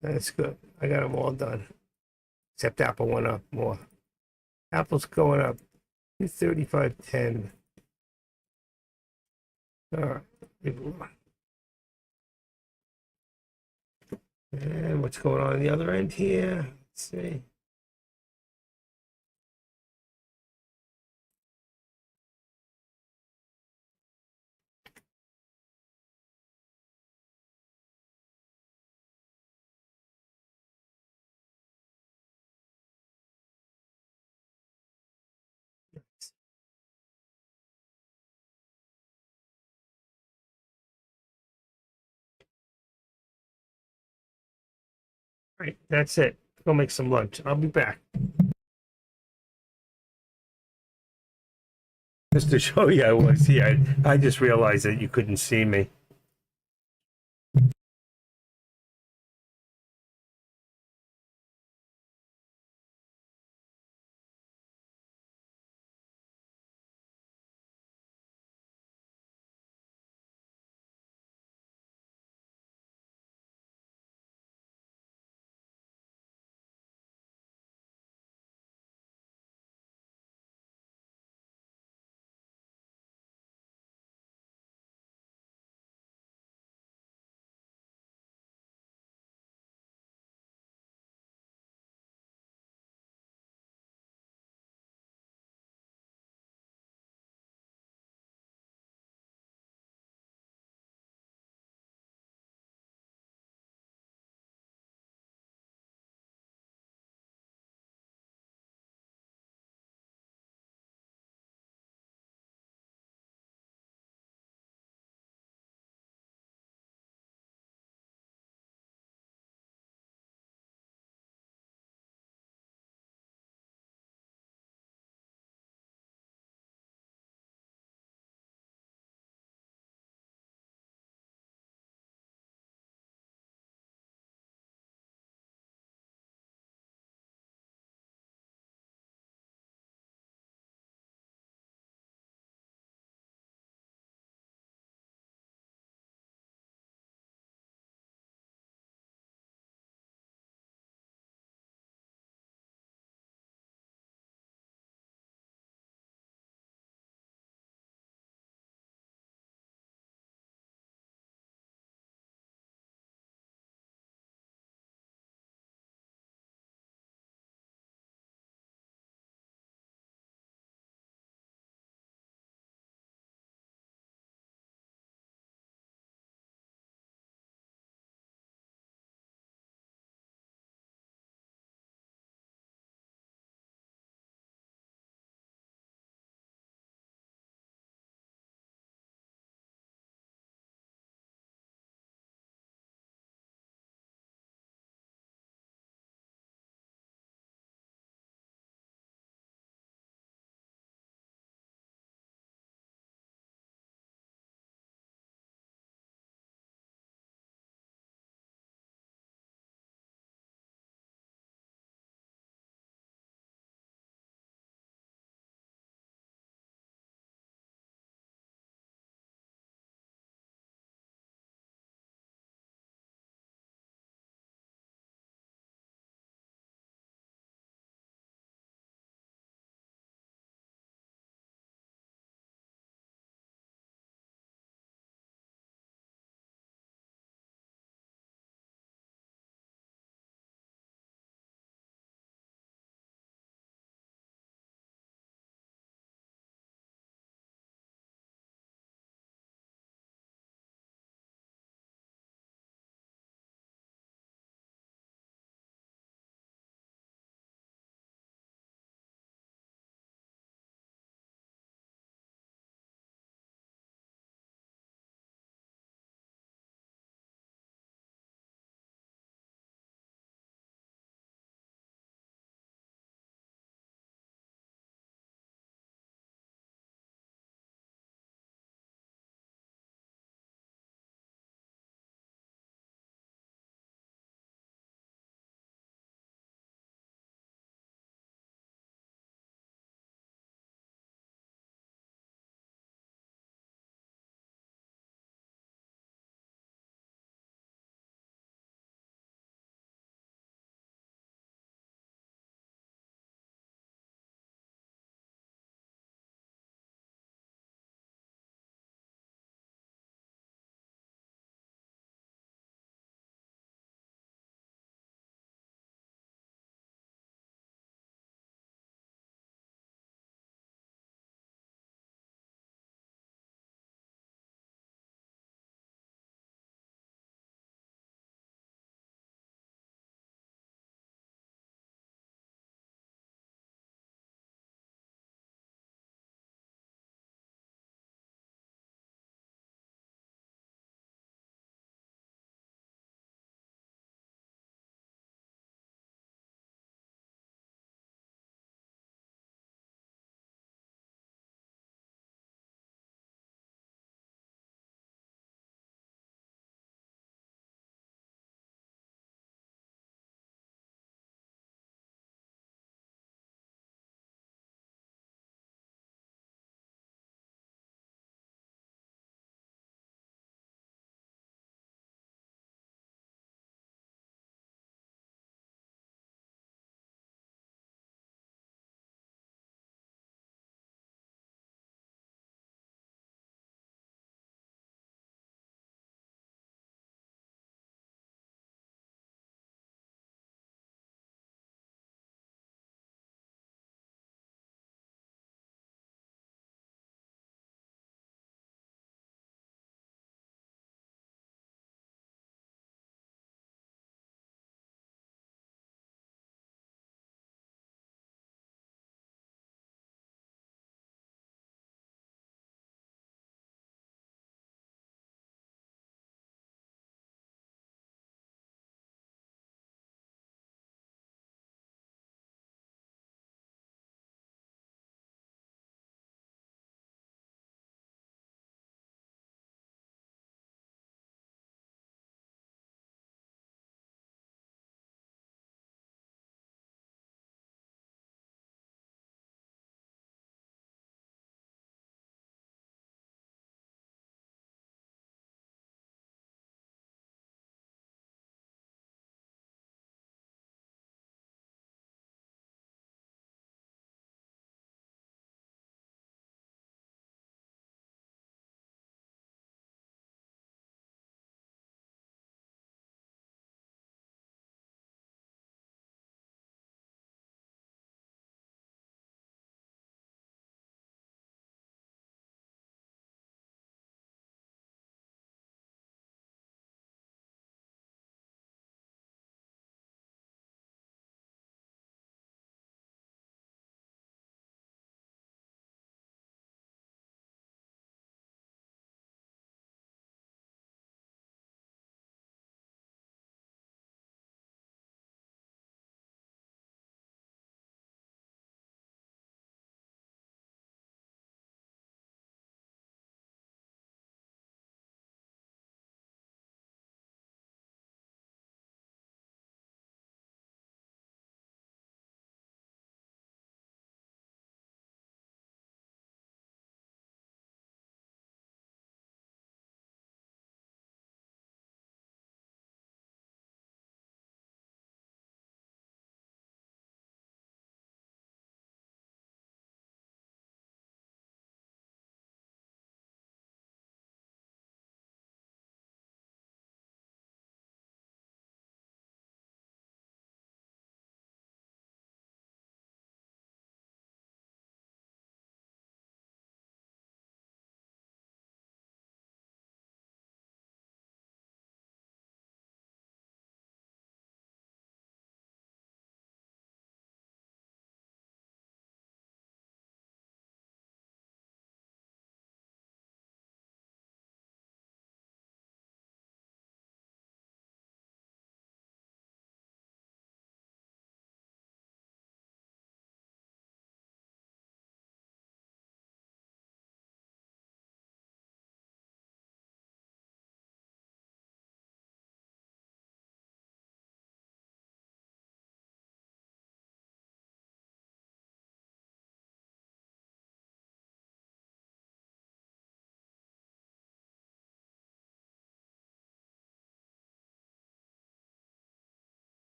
That's good. I got them all done. Except Apple went up more. Apple's going up 235.10. All right. And what's going on the other end here? Let's see. All right, that's it. Go make some lunch. I'll be back. Just to show you I was here, I just realized that you couldn't see me.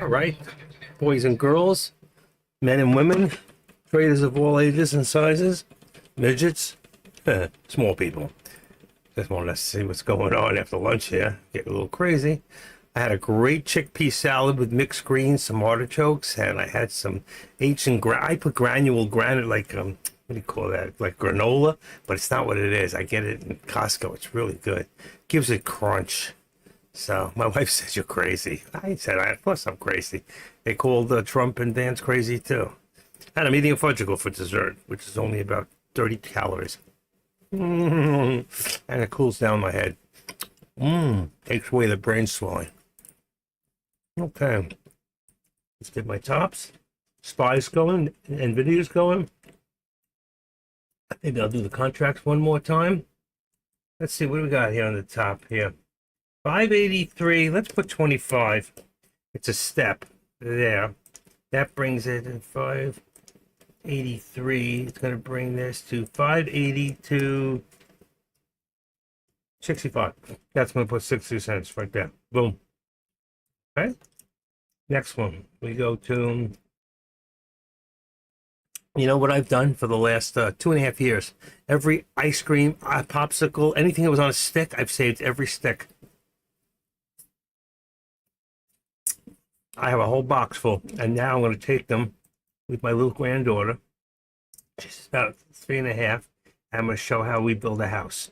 All right, boys and girls, men and women, traders of all ages and sizes, midgets, small people. Just wanted to see what's going on after lunch here. Get a little crazy. I had a great chickpea salad with mixed greens, some artichokes, and I had some I put granite, like what do you call that? Like granola, but it's not what it is. I get it in Costco. It's really good. Gives it crunch. So my wife says you're crazy. I said, of course I'm crazy. They called Trump and Vance crazy too. And I'm eating a fudgicle for dessert, which is only about 30 calories. And it cools down my head. Takes away the brain swelling. Okay. Let's get my tops. Spies going. NVIDIA's going. Maybe I'll do the contracts one more time. Let's see what do we got here on the top here. 583. Let's put 25. It's a step there. That brings it in 583. It's going to bring this to 582. 65. That's going to put 60 cents right there. Boom. Okay. Next one. We go to, you know what I've done for the last 2.5 years? Every ice cream, popsicle, anything that was on a stick, I've saved every stick. I have a whole box full, and now I'm going to take them with my little granddaughter. She's about 3.5. I'm going to show how we build a house.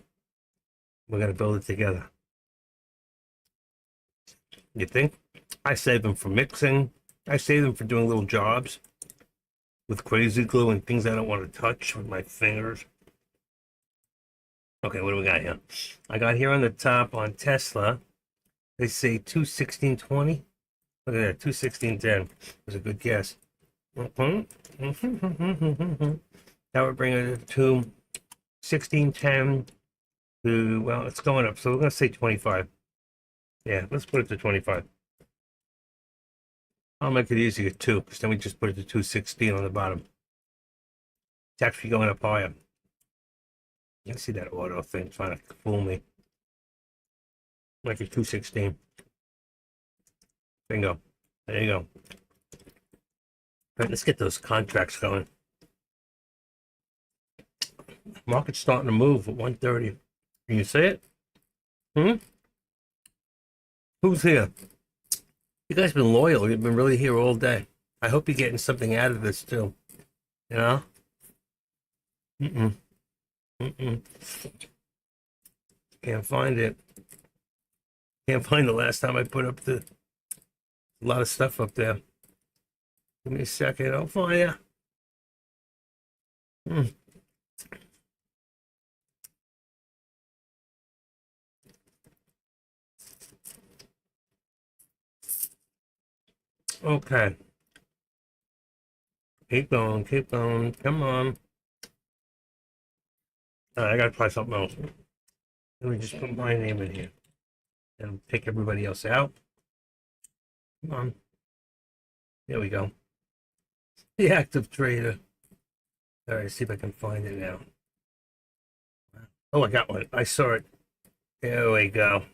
We're going to build it together. You think? I save them for mixing. I save them for doing little jobs with crazy glue and things I don't want to touch with my fingers. Okay, what do we got here? I got here on the top on Tesla, they say 216.20. Look at that, 216.10 was a good guess. That would bring it to 16.10 to, well, it's going up, so we're going to say 25. Yeah, let's put it to 25. I'll make it easier too, because then we just put it to 216 on the bottom. It's actually going up higher. You can see that auto thing trying to fool me. Like a 216. Bingo. There you go. All right, let's get those contracts going. Market's starting to move at 130. Can you see it? Who's here? You guys been loyal. You've been really here all day. I hope you're getting something out of this too. You know? Can't find it. Can't find the last time I put up a lot of stuff up there. Give me a second. I'll find you. Okay. Keep going. Keep going. Come on. I gotta try something else. Let me just put my name in here and pick everybody else out. Come on. There we go. The active trader. All right, see if I can find it now. Oh, I got one. I saw it. There we go.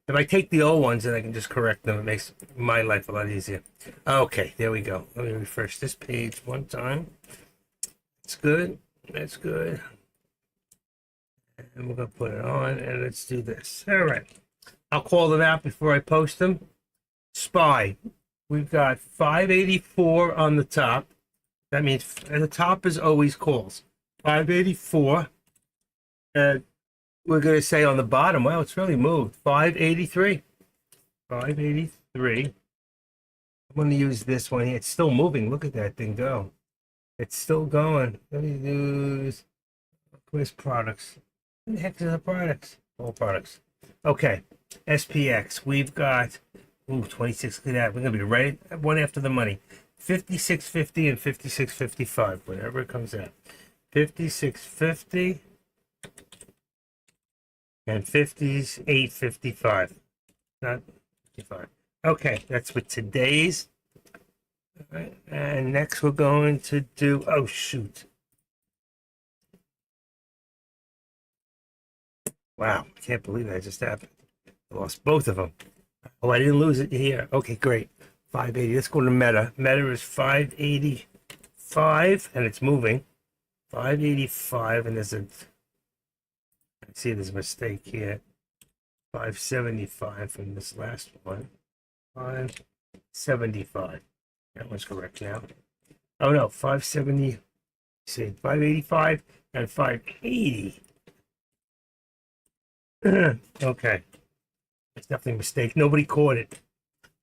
If I take the old ones, then I can just correct them. It makes my life a lot easier. Okay, there we go. Let me refresh this page one time. It's good. That's good. And we're going to put it on, and let's do this. All right. I'll call them out before I post them. SPY. We've got 584 on the top. That means the top is always calls. 584. And we're going to say on the bottom, well, it's really moved. 583. 583. I'm going to use this one here. It's still moving. Look at that thing go. It's still going. Let me use quiz products. What the heck are the products? All products. Okay. SPX. We've got 26. Look at that. We're going to be right one after the money. 56.50 and 56.55. Whatever it comes out. 56.50 and 58.55. Not 55. Okay. That's with today's. All right. And next we're going to do, oh shoot. Wow, I can't believe that just happened. I lost both of them. Oh, I didn't lose it here. Okay, great. 580. Let's go to Meta. Meta is 585, and it's moving. 585, and I see there's a mistake here. 575 from this last one. 575. That one's correct now. Oh no, 570. See, 585 and 580. Okay. It's definitely a mistake. Nobody caught it.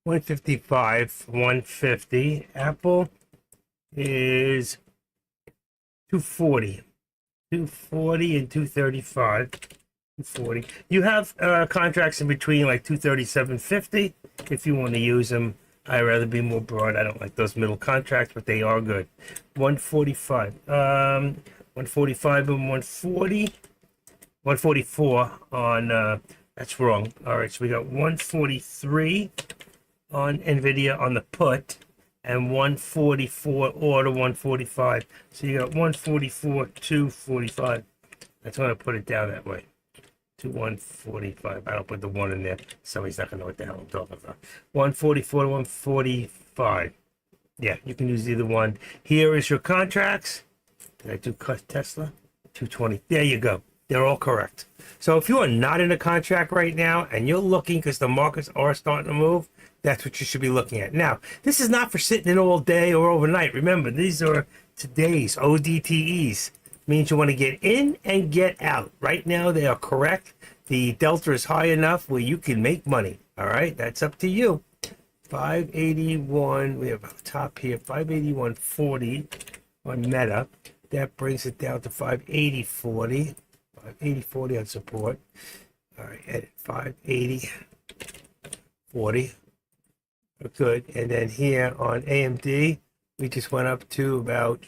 155, 150. Apple is 240. 240 and 235. 240. You have contracts in between like 237.50 if you want to use them. I'd rather be more broad. I don't like those middle contracts, but they are good. 145. 145 and 140. 144 on that's wrong. All right, so we got 143 on Nvidia on the put and 144 order 145. So you got 144, 245. That's why I put it down that way. To 145. I don't put the one in there. Somebody's not gonna know what the hell I'm talking about. 144 to 145. Yeah, you can use either one. Here is your contracts. Did I do Tesla? 220. There you go. They're all correct. So if you are not in a contract right now and you're looking because the markets are starting to move, that's what you should be looking at. Now, this is not for sitting in all day or overnight. Remember, these are today's ODTEs. Means you want to get in and get out. Right now, they are correct. The delta is high enough where you can make money. All right, that's up to you. 581. We have a top here. 581.40 on Meta. That brings it down to 580.40. 580.40 on support. All right, edit 580.40. Good. And then here on AMD, we just went up to about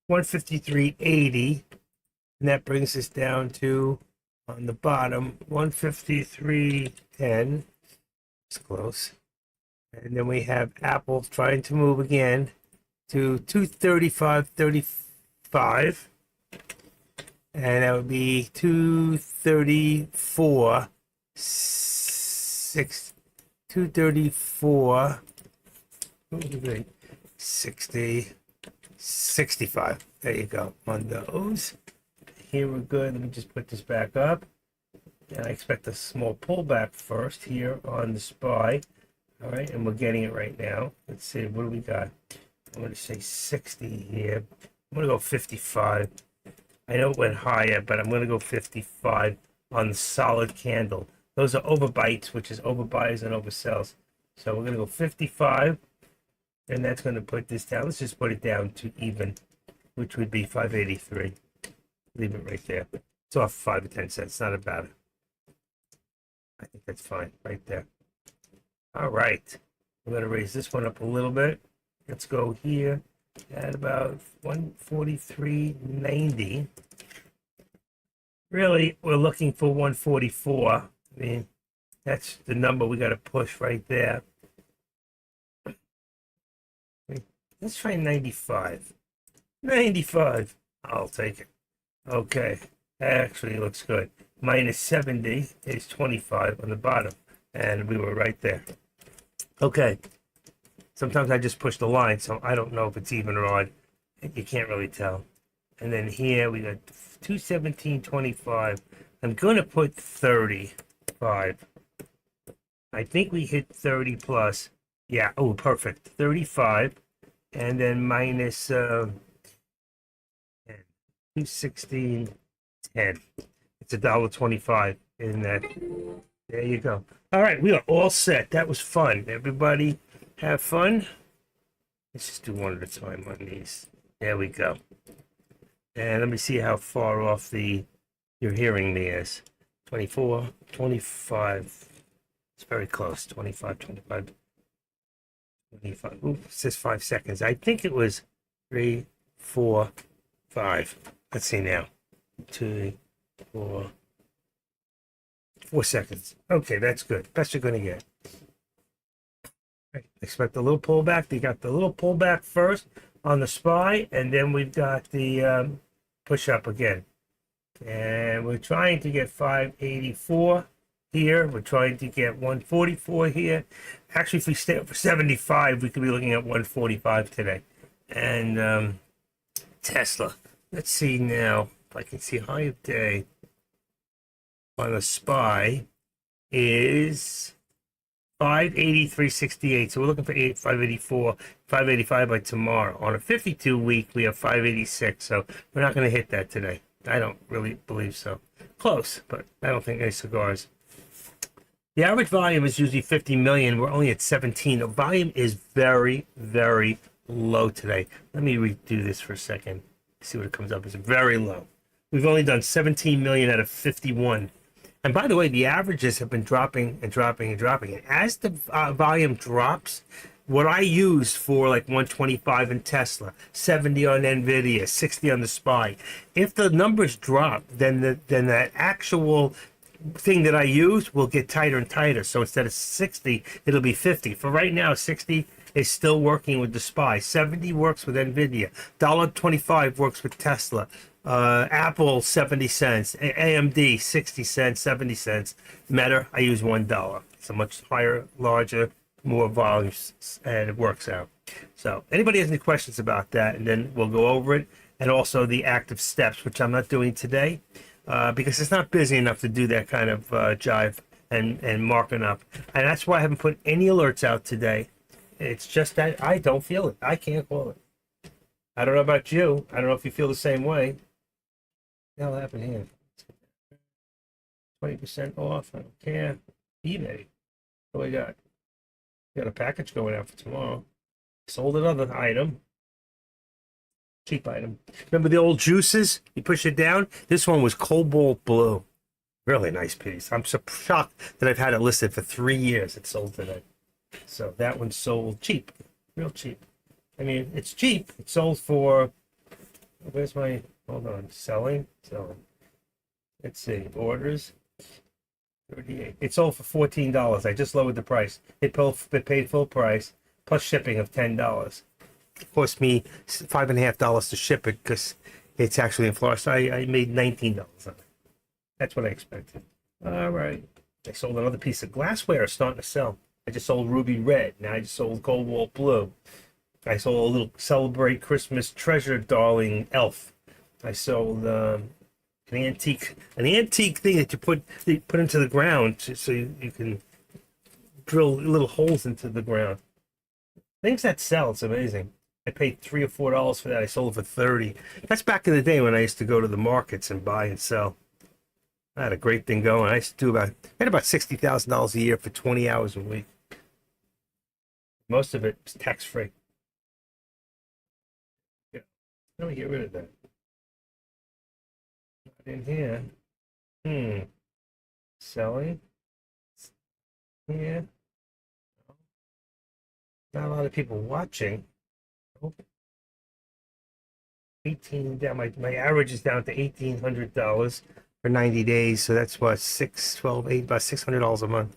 153.80, and that brings us down to on the bottom 153.10. It's close. And then we have Apple trying to move again to 235.35, and that would be 234.6. 234. 60. 65. There you go on those. Here we're good. Let me just put this back up. And I expect a small pullback first here on the SPY. All right, and we're getting it right now. Let's see, what do we got? I'm going to say 60 here. I'm going to go 55. I know it went higher, but I'm going to go 55 on the solid candle. Those are overbites, which is overbuys and oversells. So we're going to go 55. And that's going to put this down. Let's just put it down to even, which would be 583. Leave it right there. It's off 5 or 10 cents. Not about it. I think that's fine right there. All right. I'm going to raise this one up a little bit. Let's go here at about 143.90. Really, we're looking for 144. I mean, that's the number we got to push right there. Let's try 95. 95. I'll take it. Okay. That actually looks good. Minus 70 is 25 on the bottom. And we were right there. Okay. Sometimes I just push the line, so I don't know if it's even or odd. You can't really tell. And then here we got 217.25. I'm going to put 35. I think we hit 30 plus. Yeah. Oh, perfect. 35. And then minus 216.10. It's $1.25 in that. There you go. All right, we are all set. That was fun. Everybody have fun. Let's just do one at a time on these. There we go. And let me see how far off your hearing me is. 24, 25. It's very close. 25, 25. 25. Ooh, it says 5 seconds. I think it was 3, 4, 5. Let's see now. 2, 4. 4 seconds. Okay, that's good. Best you're going to get. Right. Expect a little pullback. They got the little pullback first on the SPY, and then we've got the push up again. And we're trying to get 584. here. We're trying to get 144 here. Actually, if we stay up for 75, we could be looking at 145 today. And Tesla. Let's see now if I can see high of day on the SPY is 583.68. So we're looking for 584, 585 by tomorrow. On a 52 week, we have 586. So we're not going to hit that today. I don't really believe so. Close, but I don't think any cigars. The average volume is usually 50 million. We're only at 17. The volume is very, very low today. Let me redo this for a second. See what it comes up. It's very low. We've only done 17 million out of 51. And by the way, the averages have been dropping and dropping and dropping. And as the volume drops, what I use for like 125 in Tesla, 70 on Nvidia, 60 on the SPY, if the numbers drop, then that actual thing that I use will get tighter and tighter. So instead of 60, it'll be 50. For right now, 60 is still working with the SPY. 70 works with Nvidia. $1.25 works with Tesla. Apple 70 cents, AMD 60 cents, 70 cents. Meta, I use $1. It's a much higher, larger, more volumes, and it works out. So anybody has any questions about that, and then we'll go over it, and also the active steps, which I'm not doing today because it's not busy enough to do that kind of jive and marking up. And that's why I haven't put any alerts out today. It's just that I don't feel it. I can't call it. I don't know about you. I don't know if you feel the same way. What the hell happened here? 20% off. I don't care. eBay. What do we got? Got a package going out for tomorrow. Sold another item. Cheap item. Remember the old juices? You push it down. This one was Cobalt Blue. Really nice piece. I'm so shocked that I've had it listed for 3 years. It sold today. So that one sold cheap. Real cheap. I mean, it's cheap. It sold for... Where's my... Hold on. Selling. Let's see. Orders. 38. It sold for $14. I just lowered the price. It paid full price plus shipping of $10. It cost me $5.50 to ship it because it's actually in Florida. So I made $19 on it. That's what I expected. All right. I sold another piece of glassware starting to sell. I just sold Ruby Red. Now I just sold Cobalt Blue. I sold a little Celebrate Christmas Treasure Darling Elf. I sold an antique thing that you put into the ground so you can drill little holes into the ground. Things that sell, it's amazing. I paid $3 or $4 for that. I sold it for $30. That's back in the day when I used to go to the markets and buy and sell. I had a great thing going. I used to do I had about $60,000 a year for 20 hours a week. Most of it was tax-free. Yeah. Let me get rid of that. Not in here. Selling. Yeah. Not a lot of people watching. 18 down. My average is down to $1,800 for 90 days. So that's what, about $600 a month.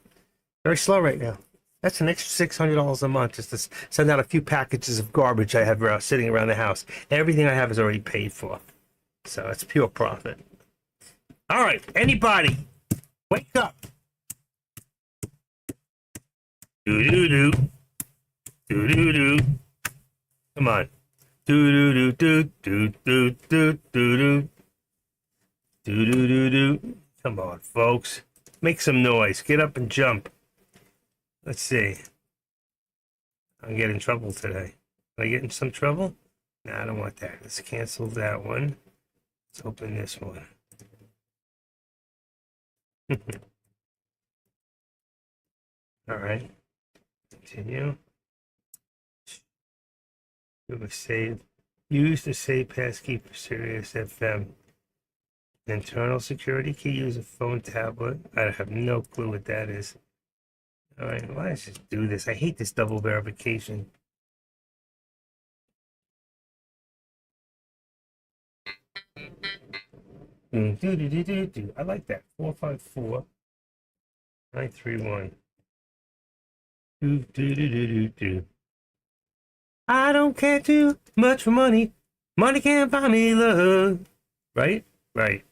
Very slow right now. That's an extra $600 a month just to send out a few packages of garbage I have sitting around the house. Everything I have is already paid for. So it's pure profit. All right, anybody, wake up. Do-do-do. Do-do-do. Come on. Do-do-do-do-do-do-do-do. Do-do-do-do. Come on, folks. Make some noise. Get up and jump. Let's see. I'm getting in trouble today. Am I getting some trouble? No, I don't want that. Let's cancel that one. Let's open this one. All right. Continue. Use the save passkey for Sirius FM. Internal security key. Use a phone tablet. I have no clue what that is. All right, well, let's just do this. I hate this double verification. I like that. 454 931. I don't care too much for money. Money can't buy me love. Right? Right.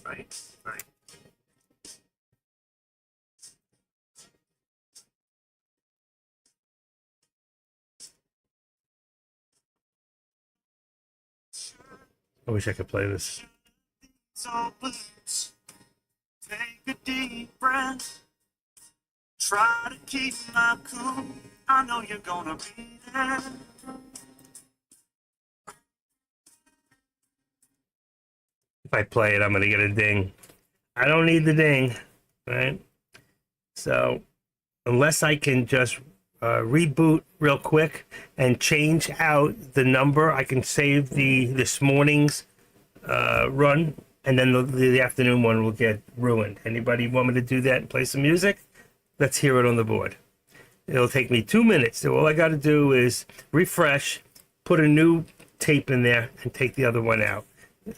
Right, right. I wish I could play this. Take a deep breath. Try to keep my cool. I know you're gonna be there. If I play it, I'm gonna get a ding. I don't need the ding, right? So unless I can just reboot real quick and change out the number, I can save the this morning's run, and then the afternoon one will get ruined. Anybody want me to do that and play some music? Let's hear it on the board. It'll take me 2 minutes. So all I got to do is refresh, put a new tape in there, and take the other one out.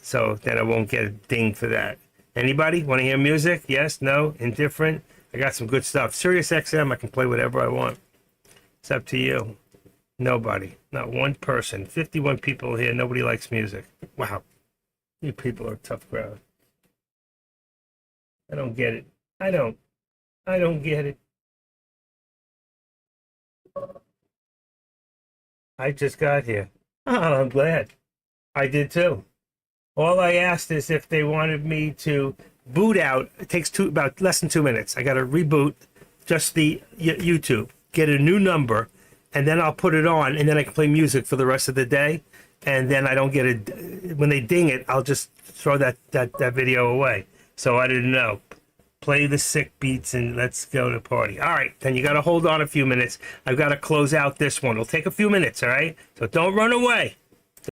So then I won't get a ding for that. Anybody want to hear music? Yes, no, indifferent? I got some good stuff. Sirius XM, I can play whatever I want. It's up to you. Nobody. Not one person. 51 people here. Nobody likes music. Wow. You people are a tough crowd. I don't get it. I don't get it. I just got here. Oh, I'm glad. I did too. All I asked is if they wanted me to boot out. It takes about less than 2 minutes. I got to reboot just the YouTube, get a new number, and then I'll put it on, and then I can play music for the rest of the day. And then I don't get it. When they ding it, I'll just throw that video away. So I didn't know. Play the sick beats and let's go to party. All right, then you got to hold on a few minutes. I've got to close out this one. It'll take a few minutes, all right? So don't run away.